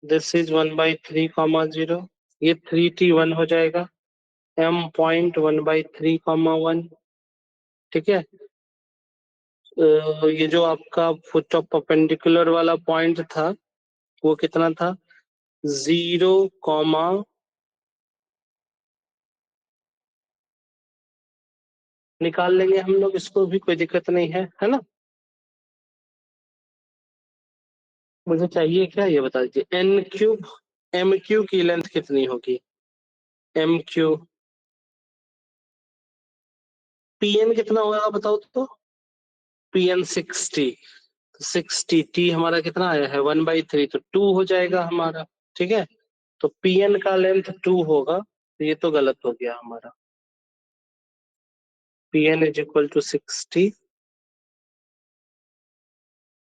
This is 1/3, 0। ये 3t1 हो जाएगा। m point 1/3, 1। ठीक है, ये जो आपका फुट ऑफ परपेंडिकुलर वाला पॉइंट था वो कितना था? 0, निकाल लेंगे हम लोग इसको भी, कोई दिक्कत नहीं है ना? मुझे चाहिए क्या ये बता दीजिए। n³ mq की लेंथ कितनी होगी? mq pn कितना होगा बताओ तो? pn 60। 60 t हमारा कितना आया है? 1/3, तो 2 हो जाएगा हमारा। ठीक है, तो pn का लेंथ 2 होगा, तो ये तो गलत हो गया हमारा। pn is equal to 60,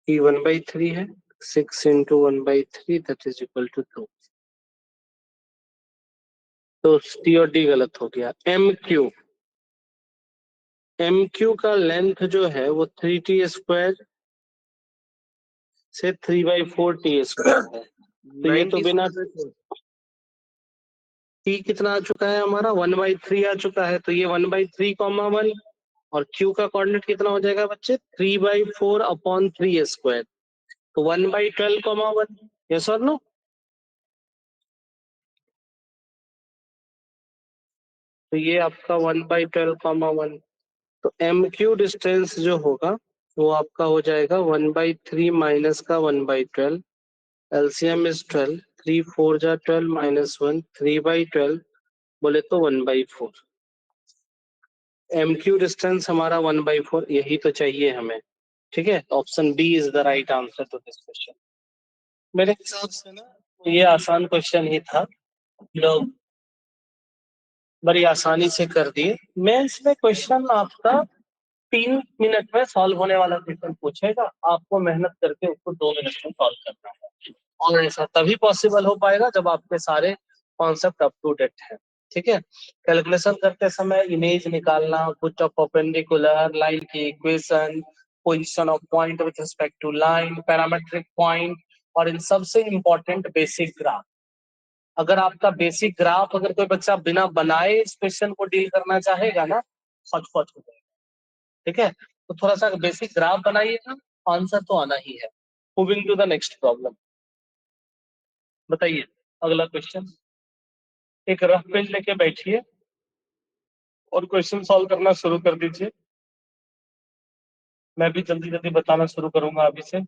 t 1/3 है, 6 into 1/3 that is equal to 2। तो टी और डी गलत हो गया। mq का लेंथ जो है वो 3t² से 3/4t² है। तो ये तो 90 बिना square। t कितना आ चुका है हमारा? 1/3 आ चुका है, तो ये 1/3, 1 और q का कोऑर्डिनेट कितना हो जाएगा बच्चे? 3/4/3²। तो 1/12, 1। यस और नो? तो ये आपका 1/12, 1। तो mq डिस्टेंस जो होगा वो आपका हो जाएगा 1/3 माइनस का 1/12। एलसीएम इज 12, 3 4 जा 12 माइनस 1, 3/12 बोले तो 1/4। mq डिस्टेंस हमारा 1/4, यही तो चाहिए हमें। ठीक है, option B is the right answer to this question. मेरे हिसाब से ना ये आसान क्वेश्चन ही था, लोग बड़ी आसानी से कर दिए। मैं इसमें क्वेश्चन आपका 3 मिनट में सॉल्व होने वाला क्वेश्चन पूछेगा, आपको मेहनत करके उसको 2 मिनट में सॉल्व करना है। और ऐसा तभी पॉसिबल हो पाएगा जब आपके सारे कॉन्सेप्ट अप टू डेट है। ठीक है, कैलकुलेशन करते समय इमेज निकालना, फुट ऑफ परपेंडिकुलर, लाइन की equation, position of point with respect to line, parametric point, और इन सबसे इंपॉर्टेंट बेसिक ग्राफ। अगर आपका बेसिक ग्राफ अगर कोई बच्चा बिना बनाए इस क्वेश्चन को डील करना चाहेगा ना, फट हो जाएगा। ठीक है, तो थोड़ा सा बेसिक ग्राफ बनाइएगा, आंसर तो आना ही है। Moving to the next problem, बताइए अगला क्वेश्चन। एक रफ पेज लेके बैठिए और क्वेश्चन सॉल्व करना शुरू कर दीजिए। मैं भी जल्दी जल्दी बताना शुरू करूंगा अभी से।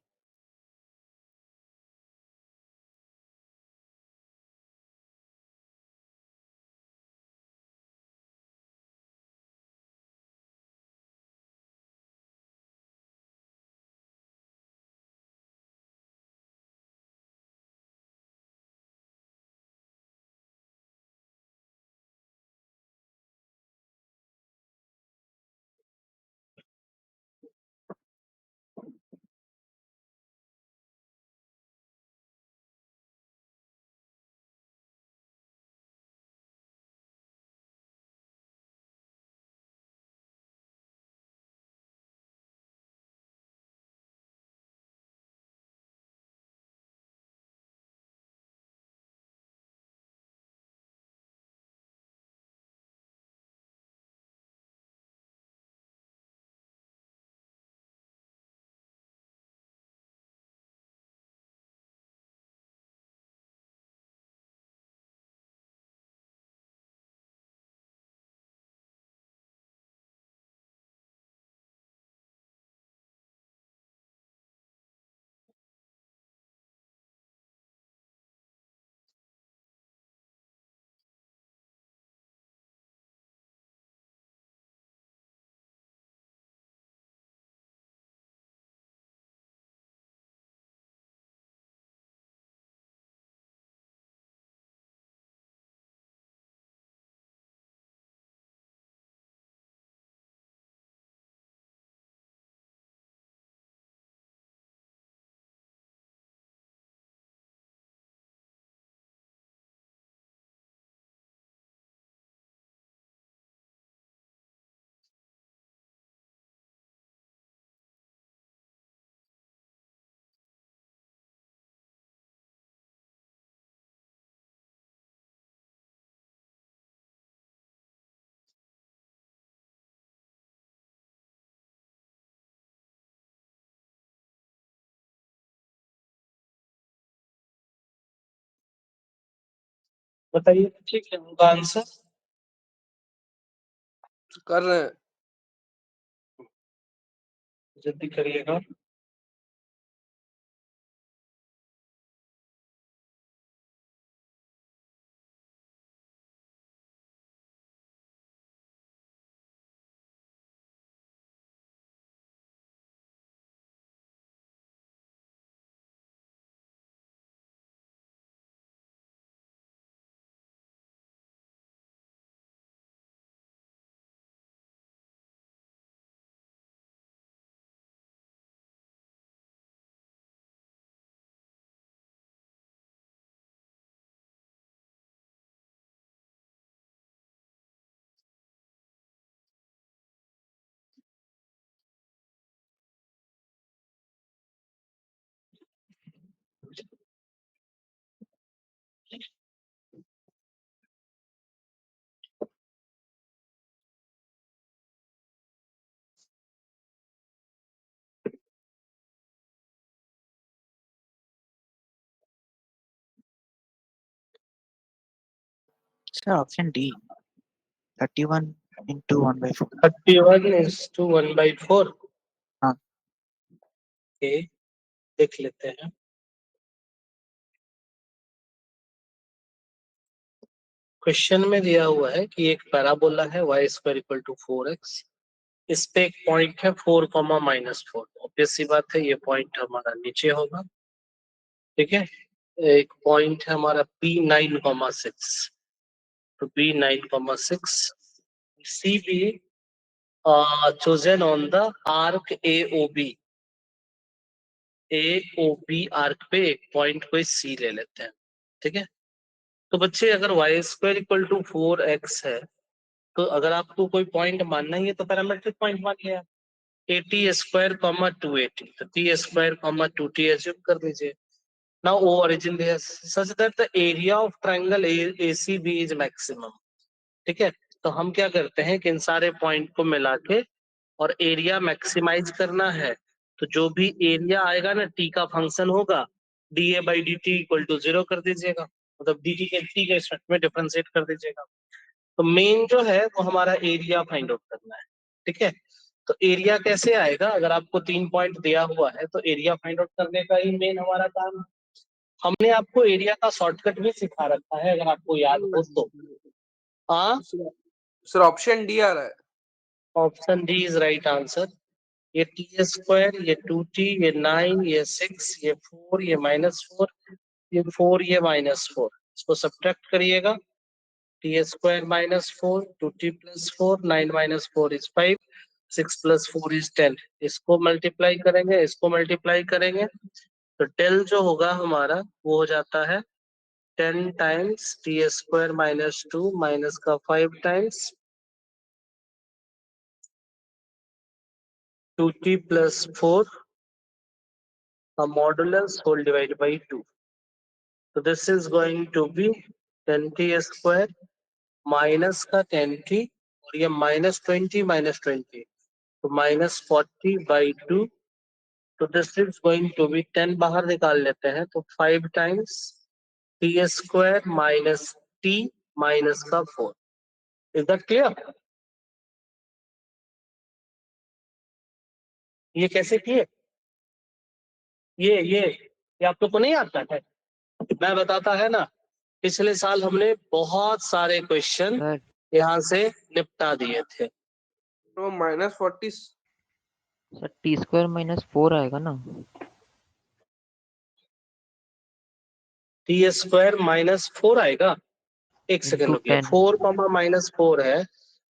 बताइए ठीक है उनका आंसर। कर रहे हैं। जल्दी करिएगा। Sir, option D. 31 into 1 by 4. 31 is to 1/4। हाँ। ओके, देख लेते हैं। क्वेश्चन में दिया हुआ है कि एक पैराबोला है y² = 4x, इस पे एक पॉइंट है 4, -4। ऑब्वियस सी बात है ये पॉइंट हमारा नीचे होगा, ठीक है। एक पॉइंट है हमारा P9,6, तो P9,6 CB chosen on the arc AOB। Arc पे एक पॉइंट कोई C ले लेते हैं, ठीक है। तो बच्चे अगर y² = 4x है, तो अगर आपको कोई पॉइंट मानना ही है तो पैरामेट्रिक पॉइंट मान लिया। AT², 280, तो T², 2T एज्यूम कर दीजिए। Now O origin is such that the area of triangle ACB is maximum, ठीक है। तो हम क्या करते हैं कि इन सारे पॉइंट को मिला के और एरिया मैक्सिमाइज करना है, तो जो भी एरिया आएगा ना टी का फंक्शन होगा, dA/dt = 0 कर दीजिएगा, मतलब dt के t के रिस्पेक्ट में डिफरेंशिएट कर दीजिएगा। तो मेन जो है वो हमारा एरिया फाइंड आउट करना है, ठीक है। तो एरिया कैसे आएगा, अगर आपको 3 पॉइंट दिया हुआ है तो एरिया फाइंड आउट करने का ही मेन हमारा काम है। हमने आपको एरिया का शॉर्टकट भी सिखा रखा है, अगर आपको याद हो तो। हाँ, सर ऑप्शन डी आ रहा है। Option D is right answer. ये T², ये 2T, ये 9, ये 6, ये 4, ये -4, ये 4, ये -4, इसको सब्ट्रैक्ट करिएगा। T² -4, 2T + 4, 9 - 4 is 5, 6 + 4 is 10। इसको मल्टीप्लाई करेंगे, इसको मल्टीप्लाई करेंगे, तो डेल जो होगा हमारा वो हो जाता है 10 टाइम्स T² - 2 माइनस का 5 टाइम्स 2T + 4 का modulus whole divide by 2। So this is going to be 10T² minus का 10T, और ये -20 -20, तो -40/2। तो this is going to be 10 बाहर निकाल लेते हैं, तो 5 टाइम्स T² - T माइनस का 4। Is that clear? ये कैसे किए? ये आप लोग को नहीं आता है? मैं बताता है ना, पिछले साल हमने बहुत सारे क्वेश्चन सर यहाँ से निपटा दिए थे। तो -40 सर T² - 4 आएगा ना। T² - 4 आएगा। एक सेकेंड Into रुकिए, 10 4, -4 है,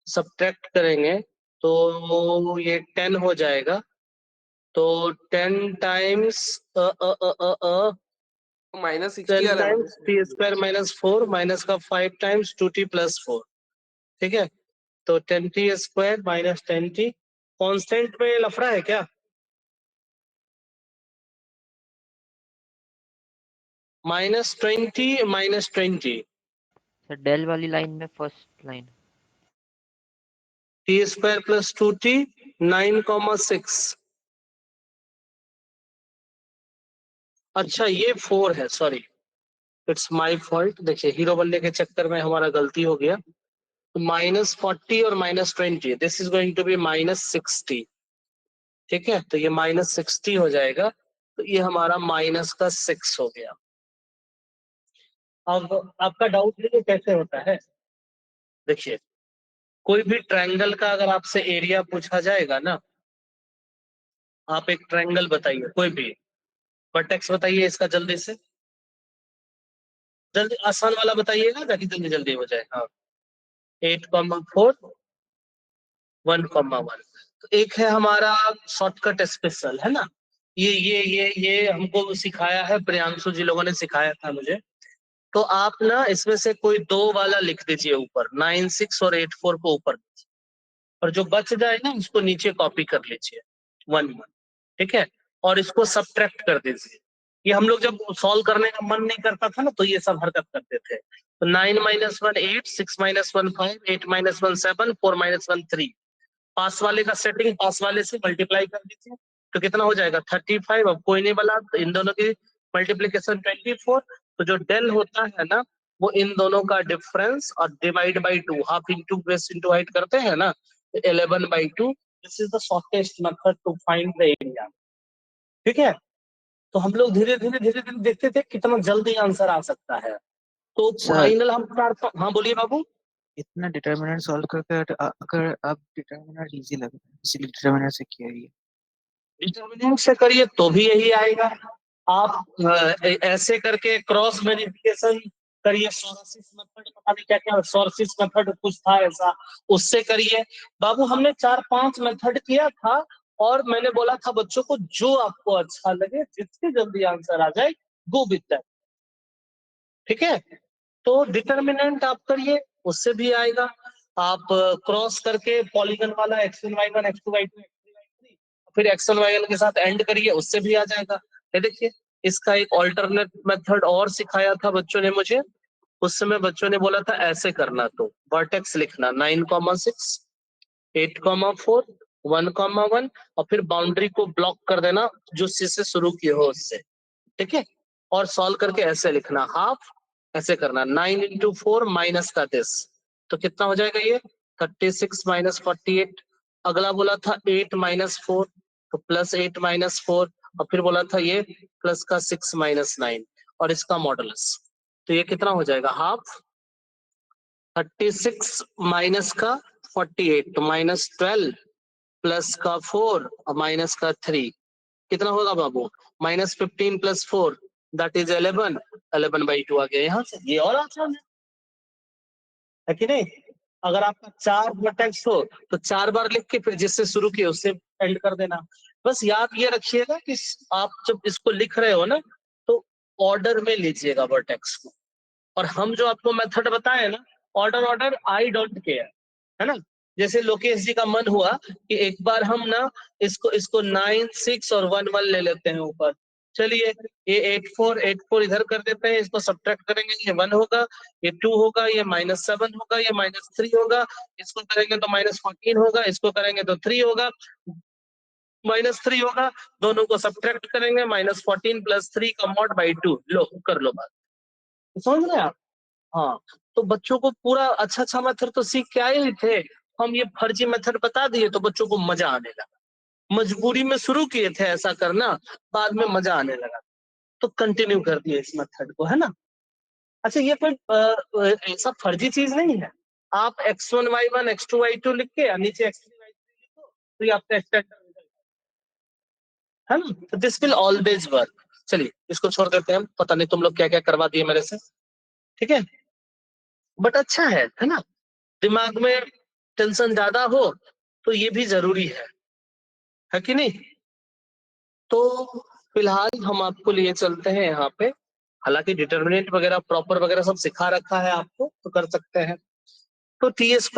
सब्ट्रैक्ट करेंगे तो ये 10 हो जाएगा। तो 10 टाइम्स -60 आ 10 रहा है। टाइम्स T² - 4 माइनस का 5 टाइम्स 2T + 4, ठीक है। तो 10T² - 10T कांस्टेंट में लफड़ा है क्या? -20 -20 सर डेल वाली लाइन में फर्स्ट लाइन। T² + 2T 9,6। अच्छा ये 4 है, सॉरी इट्स माय फॉल्ट। देखिए हीरो बनने के चक्कर में हमारा गलती हो गया। -40 और -20, this is going to be -60। ठीक है, तो ये -60 हो जाएगा, तो ये हमारा -6 हो गया। अब आपका डाउट है कि कैसे होता है। देखिए कोई भी ट्रायंगल का अगर आपसे एरिया पूछा जाएगा ना, आप एक ट्रायंगल बताइए कोई भी, वर्टेक्स बताइए इसका जल्दी से, जल्दी आसान वाला बताइएगा ताकि जल्दी जल्दी हो जाए। हाँ 8,4 1,1। तो एक है हमारा शॉर्टकट स्पेशल, है ना, ये हमको सिखाया है प्रियांशु जी लोगों ने सिखाया था मुझे। तो आप ना इसमें से कोई दो वाला लिख दीजिए ऊपर, 9,6 और 8,4 को ऊपर, और जो बच जाए ना उसको नीचे कॉपी कर लीजिए 1,1। ठीक है, और इसको सब्ट्रैक्ट कर दीजिए। ये हम लोग जब सॉल्व करने का मन नहीं करता था ना तो ये सब हरकत करते थे। तो 9 - 1 8, 6 - 1 5, 8 - 1 7, 4 - 1 3। पास वाले का सेटिंग पास वाले से मल्टीप्लाई कर दीजिए तो कितना हो जाएगा 35। अब कोई नहीं बोला तो इन दोनों की मल्टीप्लीकेशन 24। तो जो डेल होता है ना वो इन दोनों का डिफरेंस और divide by 2, half into base into height करते हैं ना, 11/2। This is the shortest method to find the area. ठीक है, तो हम लोग धीरे धीरे धीरे धीरे देखते थे कितना जल्दी आंसर आ सकता है। तो सर फाइनल हम हाँ बोलिए बाबू। इतना डिटर्मिनेंट सॉल्व करके अगर अब डिटर्मिनेंट इजी लग रहा है इसलिए डिटर्मिनेंट से किया ही है। डिटर्मिनेंट से करिए तो भी यही आएगा। आप ऐसे करके क्रॉस वेरिफिकेशन करिए, सोरसिस मेथड, पता नहीं क्या क्या सोरसिस मेथड कुछ था ऐसा, उससे करिए। बाबू हमने 4-5 मेथड किया था और मैंने बोला था बच्चों को जो आपको अच्छा लगे, जितनी जल्दी आंसर आ जाए, गो विद दैट। ठीक है, तो डिटर्मिनेंट आप करिए उससे भी आएगा। आप क्रॉस करके पॉलीगन वाला x1 y1 x2 y2 x3 y3 फिर x1 y1 के साथ एंड करिए, उससे भी आ जाएगा। ये देखिए इसका एक ऑल्टरनेट मेथड और सिखाया था बच्चों ने मुझे। उस समय बच्चों ने बोला था ऐसे करना, तो वर्टेक्स लिखना 9,6 8,4 1,1 और फिर बाउंड्री को ब्लॉक कर देना जो सी से शुरू की हो उससे। ठीक है, और सॉल्व करके ऐसे लिखना हाफ, ऐसे करना 9 × 4 माइनस का 10, तो कितना हो जाएगा ये 36 - 48। अगला बोला था 8 - 4, तो +8 - 4, और फिर बोला था ये प्लस का 6 - 9 और इसका मॉडुलस, तो ये कितना हो जाएगा हाफ 36 माइनस का 48, तो -12 प्लस का 4 और माइनस का 3, कितना होगा बाबू -15 + 4 दैट इज 11, 11/2 आ गया यहाँ से। ये और आसान है कि नहीं। अगर आपका 4 वर्टेक्स हो तो 4 बार लिख के फिर जिससे शुरू किए उससे एंड कर देना। बस याद ये रखिएगा कि आप जब इसको लिख रहे हो ना तो ऑर्डर में लीजिएगा वर्टेक्स को, और हम जो आपको मेथड बताए ना order order I don't care, है ना। जैसे लोकेश जी का मन हुआ कि एक बार हम ना इसको इसको 9 6 और 1 1 ले लेते हैं ऊपर, चलिए ये 8 4 इधर कर देते हैं, इसको सब्ट्रैक्ट करेंगे ये 1 होगा, ये 2 होगा, ये -7 होगा, ये -3 होगा, इसको करेंगे तो -14 होगा, इसको करेंगे तो 3 होगा, -3 होगा, दोनों को सब्ट्रैक्ट करेंगे -14 + 3 का मॉड बाई 2, लो कर लो बात। समझ रहे हैं आप। हाँ, तो बच्चों को पूरा अच्छा अच्छा मेथड तो सीख के आए ही थे, हम ये फर्जी मेथड बता दिए तो बच्चों को मजा आने लगा। मजबूरी में शुरू किए थे ऐसा करना, बाद में मजा आने लगा तो कंटिन्यू कर दिए इस मेथड को, है ना। अच्छा ये कोई ऐसा फर्जी चीज नहीं है। आप x1 y1 x2 y2 लिख के नीचे x3 y3 लिखो तो ये आपका स्टैंडर्ड रिजल्ट है ना। तो दिस विल ऑलवेज वर्क। चलिए इसको छोड़ देते हैं हम, पता नहीं तुम लोग क्या क्या करवा दिए मेरे से। ठीक है, बट अच्छा है ना। दिमाग में टेंशन ज्यादा हो तो ये भी जरूरी है कि नहीं। तो फिलहाल हम आपको लिए चलते हैं यहाँ पे, हालांकि डिटर्मिनेंट वगैरह प्रॉपर वगैरह सब सिखा रखा है आपको तो कर सकते हैं। तो t² - t -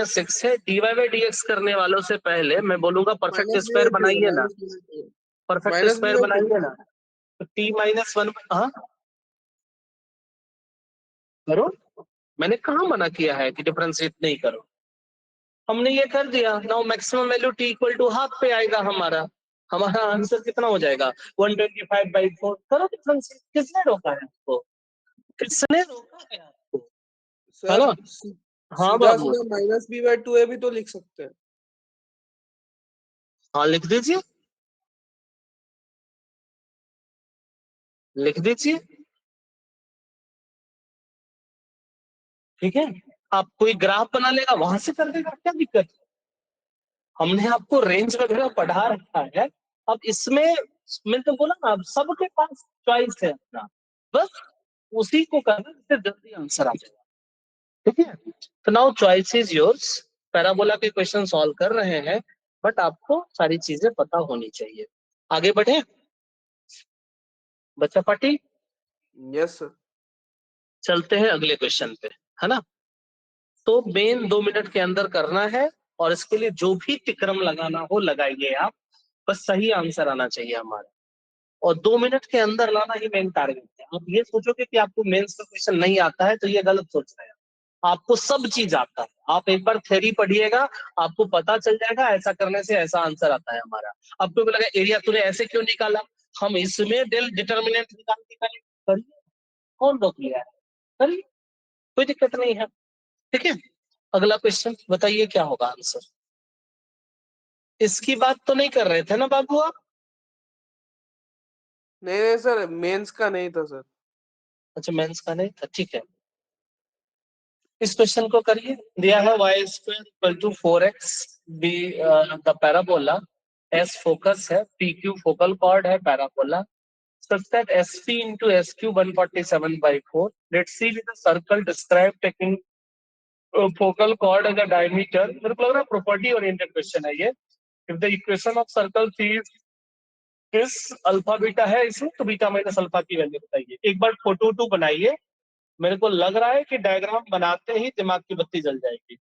6 है। dy/dx करने वालों से पहले मैं बोलूंगा परफेक्ट स्क्वायर बनाइए ना, परफेक्ट स्क्वायर बनाइए ना। तो t-1 हाँ करो, मैंने कहाँ मना किया है कि डिफरेंशिएट नहीं करो, हमने ये कर दिया। Now maximum value t = half पे आएगा हमारा, हमारा आंसर कितना हो जाएगा 125/4। करो डिफरेंशिएट, किसने रोका है आपको। किसने रोका है आपको? सर हेलो, हाँ सीधा बाबू, सीधा माइनस बी बाय 2 ए भी तो लिख सकते हैं। हाँ लिख दीजिए, लिख दीजिए, ठीक है। आप कोई ग्राफ बना लेगा, वहां से कर देगा, क्या दिक्कत है? हमने आपको रेंज वगैरह पढ़ा रखा है। अब इसमें मैं तो बोला ना, अब सबके पास चॉइस है अपना, बस उसी को करना जिससे जल्दी आंसर आ जाएगा, ठीक है। तो now choice is yours. Parabola के क्वेश्चन सॉल्व कर रहे हैं, बट आपको सारी चीजें पता होनी चाहिए। आगे बढ़े बच्चा पार्टी, यस सर। चलते हैं अगले क्वेश्चन पे, है ना। तो मेन 2 मिनट के अंदर करना है, और इसके लिए जो भी तिक्रम लगाना हो लगाइए आप, बस सही आंसर आना चाहिए हमारा, और 2 मिनट के अंदर लाना ही मेन टारगेट है। आप ये सोचोगे कि आपको मेंस का क्वेश्चन नहीं आता है, तो ये गलत सोच रहे हैं। आपको सब चीज आता है, आप एक बार थ्योरी पढ़िएगा, आपको पता चल जाएगा ऐसा करने से ऐसा आंसर आता है हमारा। अब तो लगा एरिया तूने ऐसे क्यों निकाला, हम इसमें डेल डिटर्मिनेंट निकाल के करिए, कौन रोक लिया है, करिए, कोई दिक्कत नहीं है, ठीक है। अगला क्वेश्चन बताइए क्या होगा आंसर। इसकी बात तो नहीं कर रहे थे ना बाबू आप? नहीं नहीं सर, मेंस का नहीं था सर। अच्छा मेंस का नहीं था, ठीक है। इस क्वेश्चन को करिए। दिया है y square equal to 4x, be the parabola, S focus है, पी क्यू फोकल कॉर्ड है parabola, such that SP into SQ 147/4. Let's see with the circle described taking focal chord as a diameter. मेरे को लग रहा है property oriented question है ये। If the equation of circle C is alpha beta है इसमें, तो बीटा माइनस अल्फा की वैल्यू बताइए। एक बार फोटो टू बनाइए, मेरे को लग रहा है कि डायग्राम बनाते ही दिमाग की बत्ती जल जाएगी।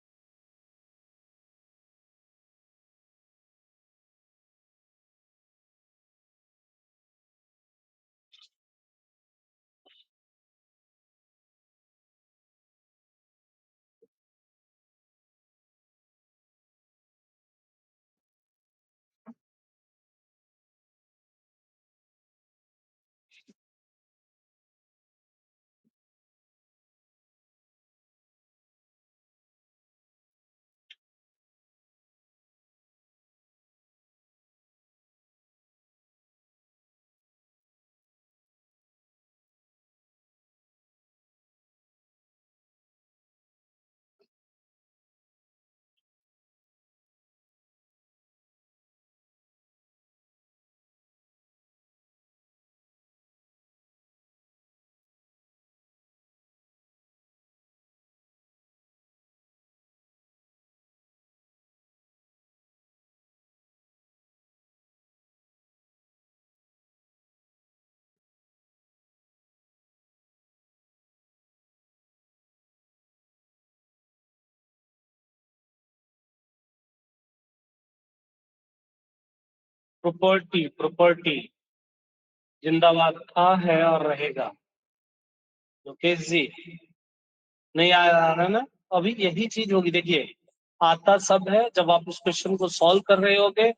प्रॉपर्टी प्रॉपर्टी जिंदाबाद था, है और रहेगा। लोकेश जी नहीं आ रहा है ना? अभी यही चीज होगी, देखिए आता सब है, जब आप उस क्वेश्चन को सॉल्व कर रहे होगे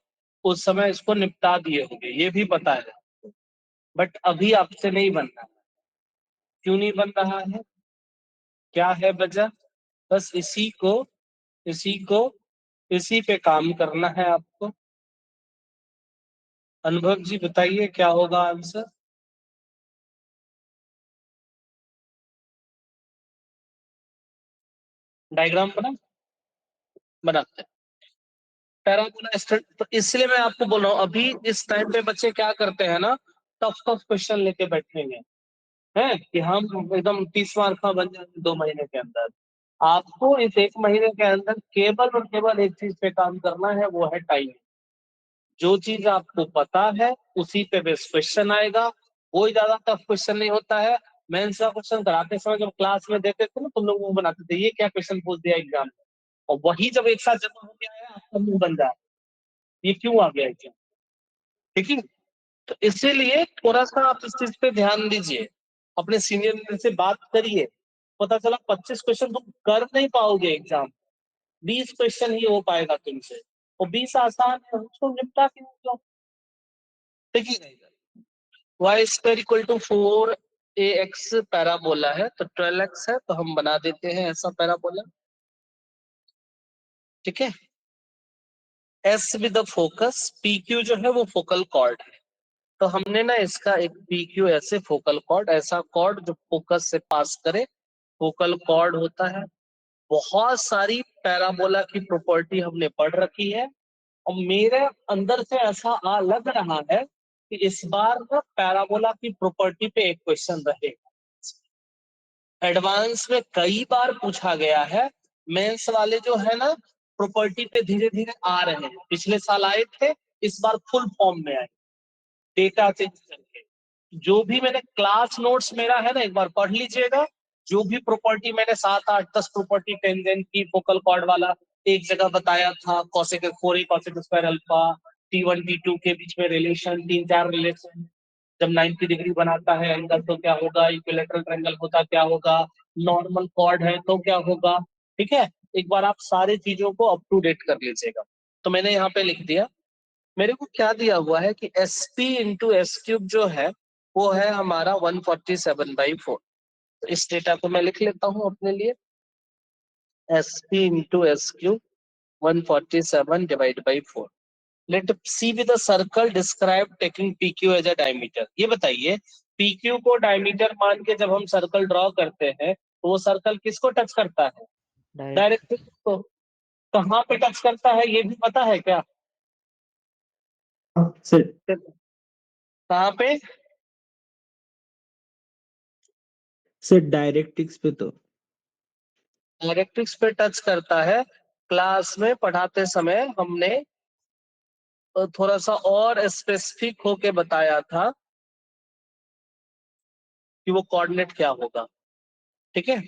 उस समय इसको निपटा दिए होंगे, ये भी पता है, बट अभी आपसे नहीं बन रहा। क्यों नहीं बन रहा है, क्या है वजह? बस इसी को इसी पे काम करना है आपको। अनुभव जी बताइए क्या होगा आंसर। डायग्राम बनाते हैं। पैराबोला तो इसलिए मैं आपको बोल रहा हूँ, अभी इस टाइम पे बच्चे क्या करते हैं ना, टफ टफ क्वेश्चन लेके बैठेंगे, हैं कि हम एकदम 30 मार्क का बन जाएंगे 2 महीने के अंदर। आपको इस 1 महीने के अंदर केवल और केवल एक चीज पे काम करना है, वो है टाइम। जो चीज आपको पता है उसी पे बेस क्वेश्चन आएगा, कोई ज्यादा टफ क्वेश्चन नहीं होता है। मेंस का क्वेश्चन कराते समय जब क्लास में देते थे ना, तुम लोग वो बनाते थे, ये क्या क्वेश्चन पूछ दिया एग्जाम में, और वही जब एक साथ जमा हो गया है आपका मुंह बन जाए, ये क्यों आ गया एग्जाम, ठीक है। तो इसीलिए थोड़ा सा आप इस चीज पे ध्यान दीजिए, अपने सीनियर से बात करिए। पता चला 25 क्वेश्चन तुम कर नहीं पाओगे एग्जाम, 20 क्वेश्चन ही हो पाएगा तुमसे, और 20 आसान है, उसको निपटा के, ठीक है। y square equal to 4 a x parabola है तो 12x है, तो हम बना देते हैं ऐसा पैराबोला। ठीक है, S with focus, P Q जो है वो फोकल कॉर्ड है, तो हमने ना इसका एक पी क्यू ऐसे फोकल कॉर्ड, ऐसा कॉर्ड जो फोकस से पास करे, फोकल कॉर्ड होता है। बहुत सारी पैराबोला की प्रॉपर्टी हमने पढ़ रखी है, और मेरे अंदर से ऐसा लग रहा है कि इस बार ना पैराबोला की प्रॉपर्टी पे एक क्वेश्चन रहेगा। एडवांस में कई बार पूछा गया है, मेंस वाले जो है ना प्रॉपर्टी पे धीरे धीरे आ रहे हैं, पिछले साल आए थे, इस बार फुल फॉर्म में आए, डेटा चेंज करके। जो भी मैंने क्लास नोट्स मेरा है ना, एक बार पढ़ लीजिएगा। जो भी प्रॉपर्टी मैंने 7 8 10 प्रॉपर्टी टेंजेंट की फोकल कॉर्ड वाला एक जगह बताया था, cosec 4a cosec square alpha, T1 T2 के बीच में रिलेशन, 3 4 रिलेशन, जब 90 डिग्री बनाता है एंगल तो क्या होगा, इक्विलेटरल ट्रायंगल होता क्या होगा, नॉर्मल कॉर्ड है तो क्या होगा। ठीक है, एक बार आप सारी चीजों को अप टू डेट कर लीजिएगा। तो मैंने यहाँ पे लिख दिया, मेरे को क्या दिया हुआ है कि SP इंटू एस क्यूब जो है वो है हमारा 147/4। तो इस डेटा को मैं लिख लेता हूं अपने लिए, SP into S cube 147/4। Let see with the circle describe taking PQ as a diameter. ये बताइए PQ को डायमीटर मान के जब हम सर्कल ड्रॉ करते हैं तो वो सर्कल किसको टच करता है? डायरेक्ट को। कहाँ पे टच करता है ये भी पता है क्या? सर कहाँ पे? सर डायरेक्ट्रिक्स पे तो डायरेक्ट्रिक्स पे टच करता है। क्लास में पढ़ाते समय हमने थोड़ा सा और स्पेसिफिक होके बताया था कि वो कोऑर्डिनेट क्या होगा। ठीक है,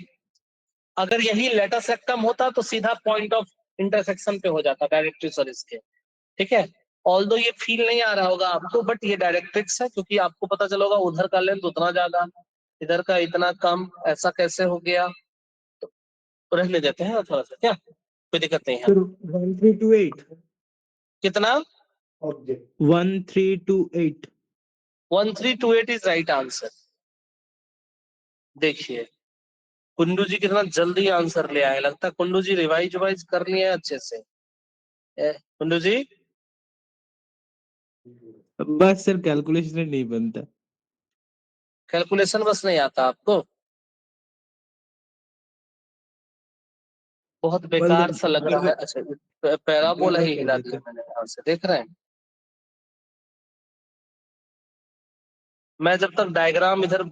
अगर यही लेटस रेक्टम होता तो सीधा पॉइंट ऑफ इंटरसेक्शन पे हो जाता डायरेक्ट्रिक्स और इसके। ठीक है, ऑल्दो ये फील नहीं आ रहा होगा आपको, बट ये डायरेक्ट्रिक्स है, क्योंकि आपको पता चलोगा उधर का लेंथ उतना ज्यादा, इधर का इतना कम, ऐसा कैसे हो गया। तो रहने देते हैं थोड़ा सा, क्या कोई दिक्कत नहीं है। सर 1328 कितना? 1328 1328 इज राइट आंसर। देखिए कुंडू जी कितना जल्दी आंसर ले आए, लगता है कुंडू जी रिवाइज कर लिए हैं अच्छे से। कुंडू जी बस सर कैलकुलेशन नहीं बनता। कैलकुलेशन बस नहीं आता आपको? बहुत बेकार सा लग रहा है। अच्छा पैराबोला ही हिला दिया मैंने यहाँ से, देख रहे हैं। मैं जब तक डायग्राम इधर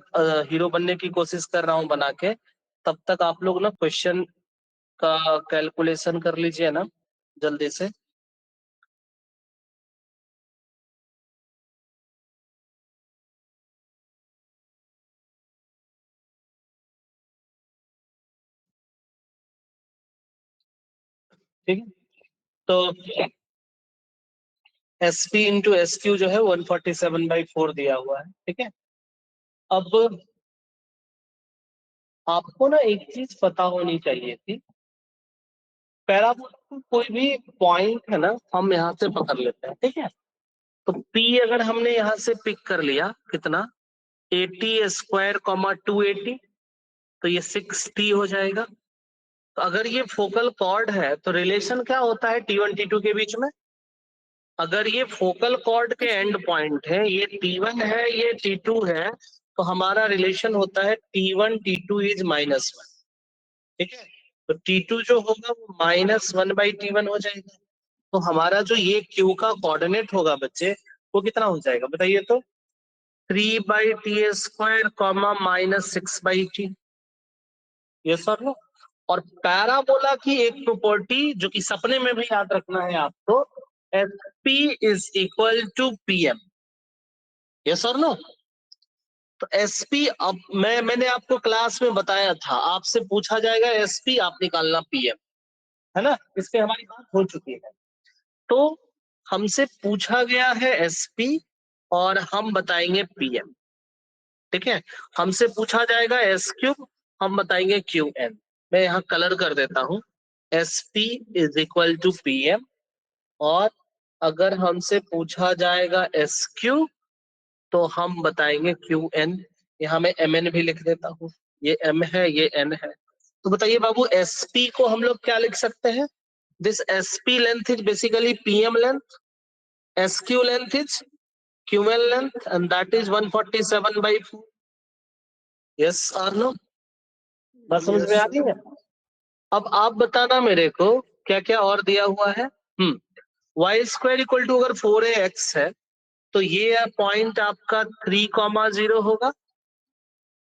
हीरो बनने की कोशिश कर रहा हूँ बना के, तब तक आप लोग ना क्वेश्चन का कैलकुलेशन कर लीजिए ना जल्दी से। ठीक है, तो SP इंटू एस क्यू जो है 147/4 दिया हुआ है। ठीक है, अब आपको ना एक चीज पता होनी चाहिए थी, पैराबोला का कोई भी पॉइंट है ना हम यहाँ से पकड़ लेते हैं। ठीक है, तो P अगर हमने यहाँ से पिक कर लिया कितना, 80² 280, तो ये 6T हो जाएगा। तो अगर ये फोकल कॉर्ड है तो रिलेशन क्या होता है T1 T2 के बीच में? अगर ये फोकल कॉर्ड के एंड पॉइंट है, ये T1 है ये T2 है, तो हमारा रिलेशन होता है T1 T2 इज -1। ठीक है, तो T2 जो होगा वो -1/T1 हो जाएगा। तो हमारा जो ये Q का कोऑर्डिनेट होगा बच्चे, वो कितना हो जाएगा बताइए तो? 3/T² -6/T। ये सर लो। और पैराबोला की एक प्रॉपर्टी जो कि सपने में भी याद रखना है आपको, SP is equal to PM। ये सर नो। तो SP, अब मैंने आपको क्लास में बताया था, आपसे पूछा जाएगा SP, आप निकालना PM, है ना, इस पे हमारी बात हो चुकी है। तो हमसे पूछा गया है SP और हम बताएंगे PM। ठीक है, हमसे पूछा जाएगा S3, हम बताएंगे QN। मैं यहाँ कलर कर देता हूँ, SP is equal to PM, और अगर हमसे पूछा जाएगा SQ तो हम बताएंगे QN। यहाँ मैं mn भी लिख देता हूँ, ये m है, ये n है। तो बताइए बाबू, sp को हम लोग क्या लिख सकते हैं? This sp length is basically pm length, sq length is ql length, and that is 147/4। Yes और नो? बात समझ में आ रही है? अब आप बताना मेरे को क्या क्या और दिया हुआ है। वाई स्क्वायर इक्वल टू अगर 4ax है तो ये पॉइंट आपका 3,0 होगा।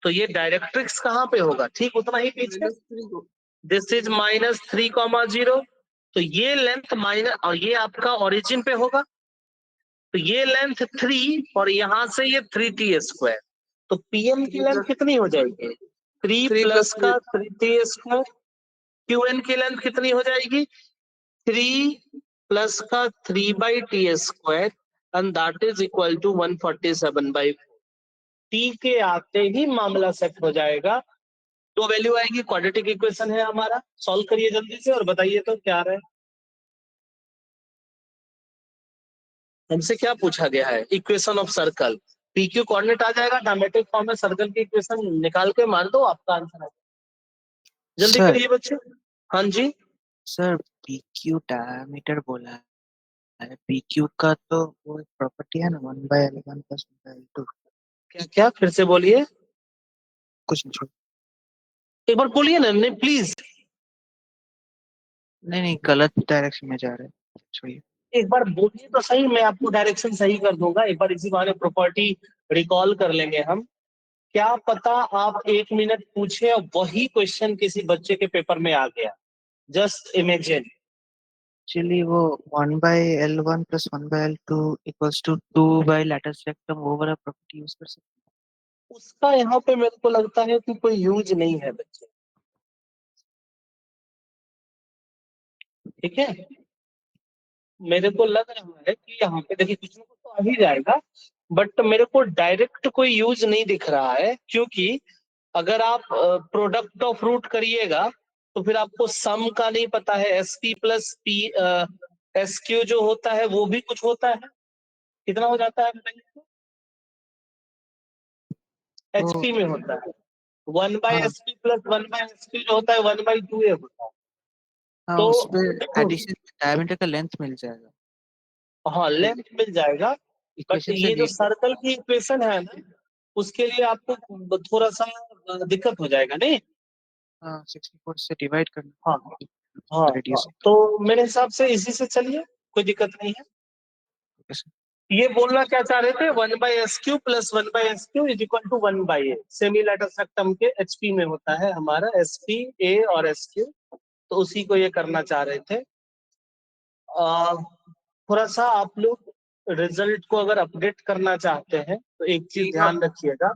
तो ये डायरेक्ट्रिक्स कहाँ पे होगा? ठीक उतना ही पीछे। -3 को दिस इज -3,0। तो ये लेंथ माइनस, और ये आपका ओरिजिन पे होगा। तो ये लेंथ 3 और यहां से ये 3t²। तो पीएम की लेंथ कितनी हो जाएगी? 3 3 प्लस + का 3 3t²। क्यूएन की लेंथ कितनी हो जाएगी? 3 प्लस का 3/t², and that is equal to 147/4। T के आते ही मामला सेट हो जाएगा। तो वैल्यू आएगी, क्वाड्रेटिक इक्वेशन है हमारा। सॉल्व करिए जल्दी से और बताइए तो क्या रहे। हमसे क्या पूछा गया है? Equation of circle. P Q coordinate आ जाएगा, डायमेट्रिक फॉर्म में सर्कल की इक्वेशन निकाल के मार दो, आपका आंसर आ जाएगा। जल्दी सर करिए बच्चे। हाँ जी, सर PQ डायमीटर बोला है, PQ का तो वो प्रॉपर्टी है ना, 1/L1 + 1/L2। क्या क्या फिर से बोलिए, कुछ नहीं छोड़, एक बार बोलिए ना, नहीं प्लीज। नहीं गलत डायरेक्शन में जा रहे हैं, छोड़िए। एक बार बोलिए तो सही, मैं आपको डायरेक्शन सही कर दूंगा। एक बार इसी बहाने प्रॉपर्टी रिकॉल कर लेंगे हम। क्या पता आप 1 मिनट पूछे और वही क्वेश्चन किसी बच्चे के पेपर में आ गया। Just imagine. एक्चुअली वो 1/L1 + 1/L2 = 2/लैटिस रेक्टम, वो वाला प्रॉपर्टी यूज कर सकते उसका यहाँ पे मेरे को लगता है कि कोई यूज नहीं है बच्चे। ठीक है, मेरे को लग रहा है कि यहाँ पे देखिए कुछ ना कुछ तो आ ही जाएगा, बट मेरे को डायरेक्ट कोई यूज नहीं दिख रहा है। क्योंकि अगर आप प्रोडक्ट ऑफ रूट करिएगा तो फिर आपको सम का नहीं पता है। एसपी प्लस पी एसक्यू जो होता है वो भी कुछ होता है। कितना हो जाता है बताइए? तो एचपी में होता है 1/SP + 1/SP जो होता है 1/2a होता है। हाँ तो उस पे एडिशन डायमीटर का लेंथ मिल जाएगा, हाँ, लेंथ मिल जाएगा। बट इक्वेशन से ये जो देख। सर्कल की इक्वेशन है ना, उसके लिए आपको थोड़ा सा दिक्कत हो जाएगा नहीं? हाँ 64 से डिवाइड करना, हाँ हाँ हाँ, रेडियस। तो मेरे हिसाब से इसी से चलिए, कोई दिक्कत नहीं है। ये बोलना क्या चाह रहे थे? 1/SQ + 1/SQ = 1/a। Semi lattice rectum के एचपी में होता है हमारा SP, A और SQ। तो उसी को ये करना चाह रहे थे। थोड़ा सा आप लोग रिजल्ट को अगर अपडेट करना चाहते हैं तो एक चीज ध्यान रखिएगा।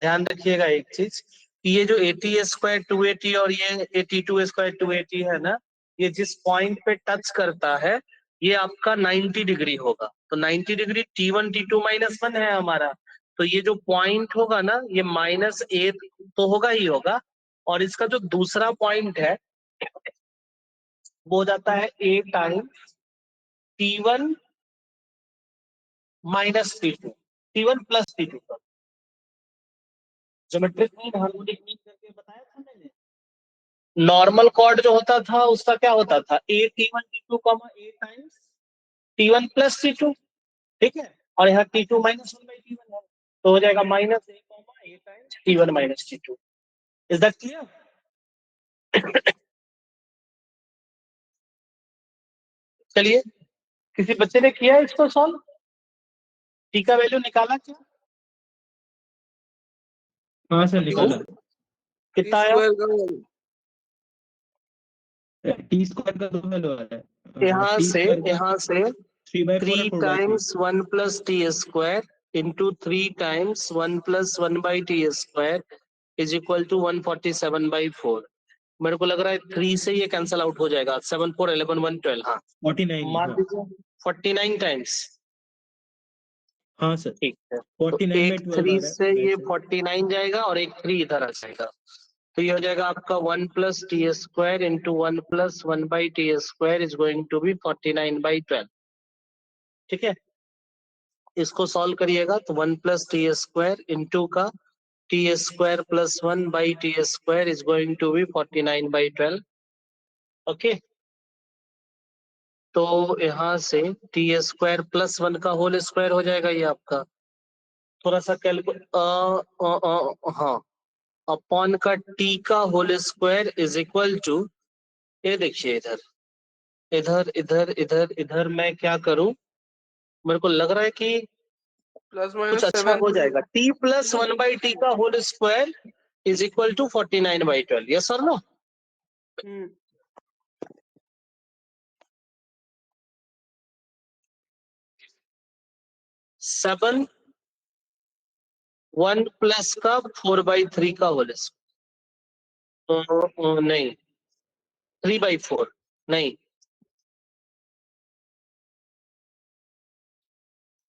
ध्यान रखिएगा एक चीज कि ये जो 80² 280 और ये 82² 280 है ना, ये जिस पॉइंट पे टच करता है ये आपका 90 डिग्री होगा। तो 90 डिग्री T1 T2 -1 है हमारा। तो ये जो पॉइंट होगा ना, ये -a तो होगा ही होगा। और इसका जो दूसरा पॉइंट है वो हो जाता है a times T1 -T2, T1 + T2 का ज्योमेट्रिक मीन, हार्मोनिक मीन करके बताया था मैंने। नॉर्मल कॉर्ड जो होता था उसका क्या होता था? a T1 T2 a times T1 + T2। ठीक है, और यहाँ T2 -1/T1 है, तो हो जाएगा -a, a times T1 - T2। Is that clear? चलिए, किसी बच्चे ने किया है इसको सॉल्व? टी का वैल्यू निकाला क्या? हाँ सर निकाला। कितना आया? T² का T² का 2 वैल्यू आ रहा है। यहाँ से T² का यहाँ से 3/4 और 3 4/3। Times 1 + t² into 3 times 1 + 1/t² = 147/4। मेरे को लग रहा है 3 से ये कैंसल आउट हो जाएगा। 7 4 11 1 12। हाँ, 49 मान हाँ। लीजिए 49 टाइम्स। हाँ सर, ठीक है, तो 49 में एक 12 आ 3 रहा है से राइट ये साइड। 49 जाएगा और एक 3 इधर आ जाएगा। तो ये हो जाएगा आपका 1 + t² into 1 + 1/t² is going to be 49/12। ठीक है, इसको सॉल्व करिएगा तो 1 + t² into का t square plus 1 by t square is going to be 49 by 12. Okay, तो यहाँ से टी स्क्वायर प्लस 1 का होल स्क्वायर हो जाएगा ये आपका। थोड़ा सा हाँ, अपॉन का टी का whole square is equal to, ये देखिए इधर इधर इधर इधर इधर मैं क्या करूं, मेरे को लग रहा है कि प्लस कुछ माइनस अच्छा 7 हो जाएगा। टी प्लस 1 बाई टी का whole square is equal to 49 by 12, yes और नो? हम्म 7 1 प्लस का 4 बाई 3 का होल स्क्वायर, नहीं 3 बाई 4 नहीं,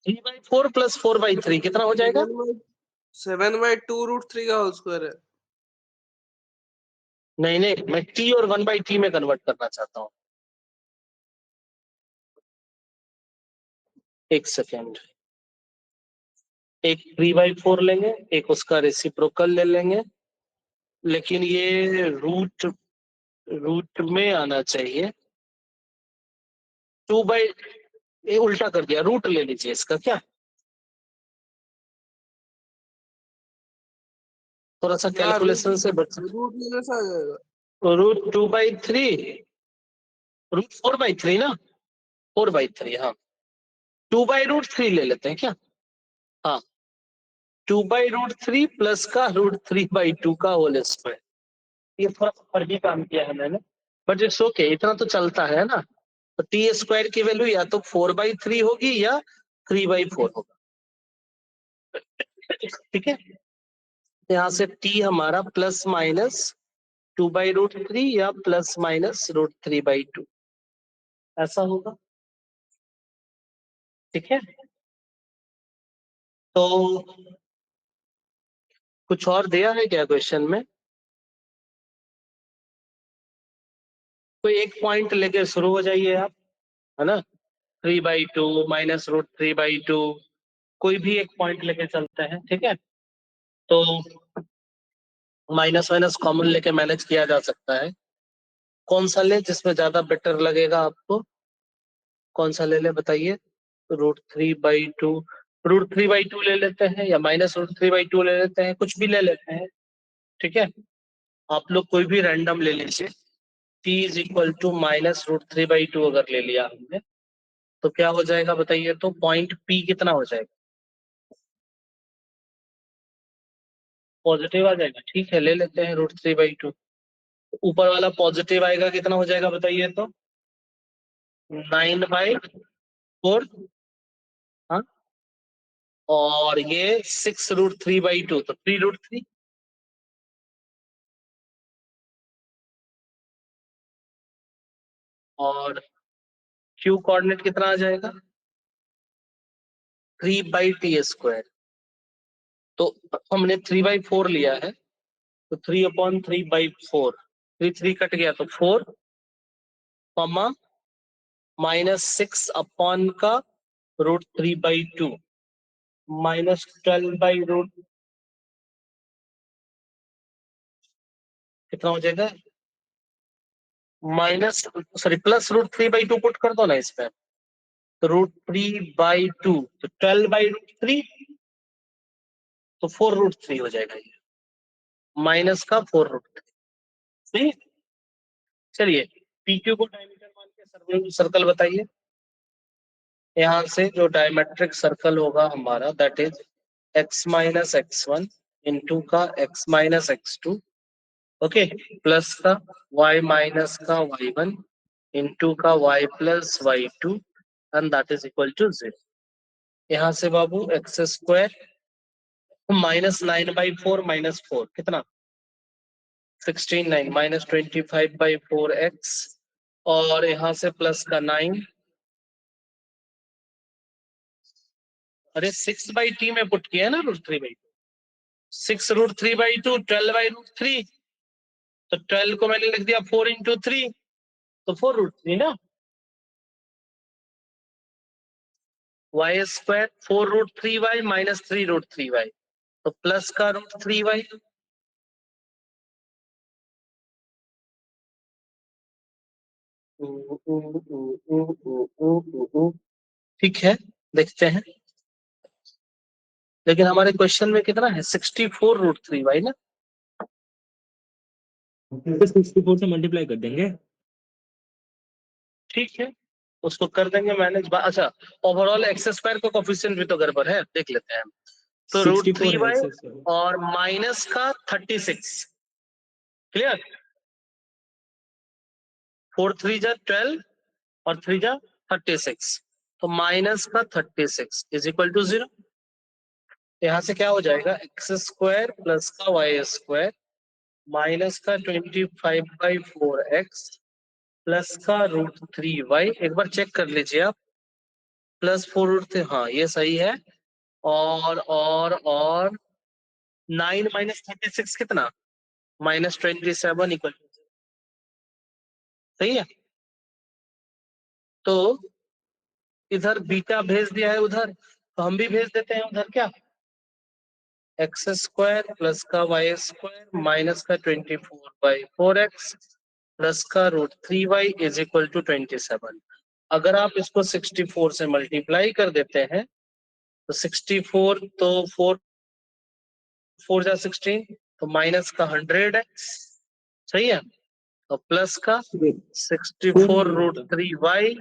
3 बाई 4 प्लस 4 बाई 3 कितना हो जाएगा? 7/2√3 का होल स्क्वायर है। नहीं नहीं, मैं टी और 1 बाई टी में कन्वर्ट करना चाहता हूँ। एक सेकेंड, एक 3 बाई 4 लेंगे, एक उसका रेसिप्रोकल ले लेंगे, लेकिन ये रूट रूट में आना चाहिए। 2 बाई, ये उल्टा कर दिया, रूट ले लीजिए इसका, क्या थोड़ा सा यहाँ कैलकुलेशन से बच, रूट लेने से आ जाएगा। रूट 2 बाई 3, रूट 4 बाई 3 ना, 4 बाई 3, हाँ 2 बाई रूट 3 ले लेते हैं क्या? हाँ 2 बाई रूट 3 प्लस का रूट 3 बाई 2 का होल स्क्वायर। ये थोड़ा सा फर्जी काम किया है मैंने, बट इट्स ओके, इतना तो चलता है ना। तो टी स्क्वायर की वैल्यू या तो 4 बाई 3 होगी या 3 बाई 4 होगा, ठीक है। यहाँ से टी हमारा प्लस माइनस 2 बाई रूट 3 या प्लस माइनस रूट 3 बाई 2 ऐसा होगा, ठीक है। तो कुछ और दिया है क्या क्वेश्चन में? कोई एक पॉइंट लेके शुरू हो जाइए आप, है ना। 3 बाई 2 माइनस रूट 3 बाई 2, कोई भी एक पॉइंट लेके चलते हैं, ठीक है। तो माइनस माइनस कॉमन लेके मैनेज किया जा सकता है। कौन सा ले जिसमें ज्यादा बेटर लगेगा आपको, कौन सा ले ले बताइए? रूट 3 बाई 2, रूट 3 बाई 2 ले लेते हैं या माइनस रूट 3 बाई 2 ले लेते हैं, कुछ भी ले लेते हैं, ठीक है। आप लोग कोई भी रैंडम ले लीजिए। t is equal to minus root 3 by 2 अगर ले लिया हमने, तो क्या हो जाएगा बताइए? तो पॉइंट p कितना हो जाएगा? पॉजिटिव आ जाएगा, ठीक है, ले लेते हैं रूट 3 बाई 2। ऊपर वाला पॉजिटिव आएगा, कितना हो जाएगा बताइए? तो 9 बाई 4, हाँ, और ये 6 रूट 3 बाई 2, तो 3 रूट 3। और क्यू कोऑर्डिनेट कितना आ जाएगा? 3 बाई टी स्क्वायर। तो हमने 3 बाई 4 लिया है, तो 3/3/4, 3 कट गया तो 4, कॉमा माइनस 6 अपॉन का root 3 by 2 minus 12 by root, कितना हो जाएगा? Minus, sorry, plus root 3 by 2 put कर दो ना इसमें, तो रूट 3 बाई 2, तो 12 बाई रूट 3, तो 4 रूट 3 हो जाएगा ये, माइनस का 4 रूट 3। चलिए PQ को डायमीटर मान के सर्कल बताइए। यहाँ से जो डायमेट्रिक सर्कल होगा हमारा, that is x minus x1 into का x minus x2, okay, plus का y माइनस का y1 इंटू का y plus y2, and that is equal to 0। यहाँ से बाबू एक्स स्क्वायर माइनस 9/4 माइनस 4 कितना? 16 9 माइनस 25/4x, और यहाँ से प्लस का 9, अरे 6/t में पुट किया है ना रूट 3/2, 6 रूट 3/2 12/√3, तो 12 को मैंने लिख दिया 4 इंटू 3, तो 4 रूट 3 ना। y square 4 root 3y minus 3 root 3y, तो प्लस का √3y, ठीक है, देखते हैं। लेकिन हमारे क्वेश्चन में कितना है, 64√3y ना। 64 से मल्टीप्लाई कर देंगे। ठीक है, उसको कर देंगे मैनेज। अच्छा, ओवरऑल एक्स स्क्वायर का कोफिशिएंट भी तो गड़बड़ है, देख लेते हैं। तो 64 है √3y एक्स और माइनस का 36, क्लियर। 4 3 जा 12 और 3 जा 36, तो माइनस का 36 इज इक्वल टू 0। यहाँ से क्या हो जाएगा, एक्स स्क्वायर प्लस का वाई स्क्वायर माइनस का 25/4x प्लस का √3y, एक बार चेक कर लीजिए आप, प्लस 4√3, हाँ ये सही है। और 9 माइनस 36 कितना, -27 इक्वल, सही है। तो इधर बीटा भेज दिया है उधर, तो हम भी भेज देते हैं उधर, क्या, एक्स स्क्वायर प्लस का वाई स्क्वायर माइनस का 24/4x प्लस का √3y इज इक्वल टू 27। अगर आप इसको 64 से मल्टीप्लाई कर देते हैं तो 64, तो 4 4 जा 16, तो माइनस का 100x, सही है, तो प्लस का 64√3y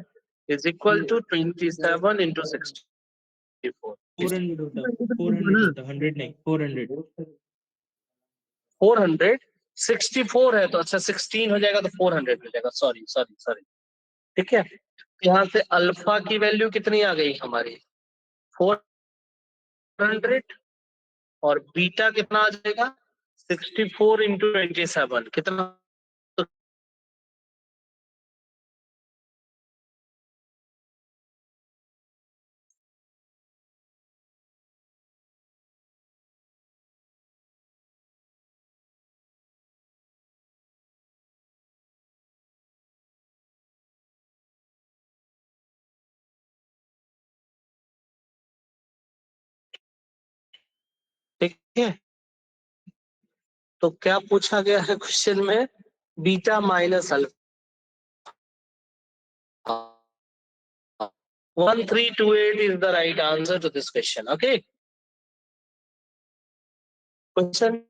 is equal to 27 into 64। 400 होता, 400 होता, 100 नहीं, 400। 400, 64 है तो अच्छा 16 हो जाएगा, तो 400 हो जाएगा, सॉरी सॉरी सॉरी, ठीक है। यहाँ से अल्फा की वैल्यू कितनी आ गई हमारी, 400, और बीटा कितना आ जाएगा, 64 इंटू 27, कितना, तो ठीक है। तो क्या पूछा गया है क्वेश्चन में, beta minus alpha. 1328 is the right answer to this question. Okay. Question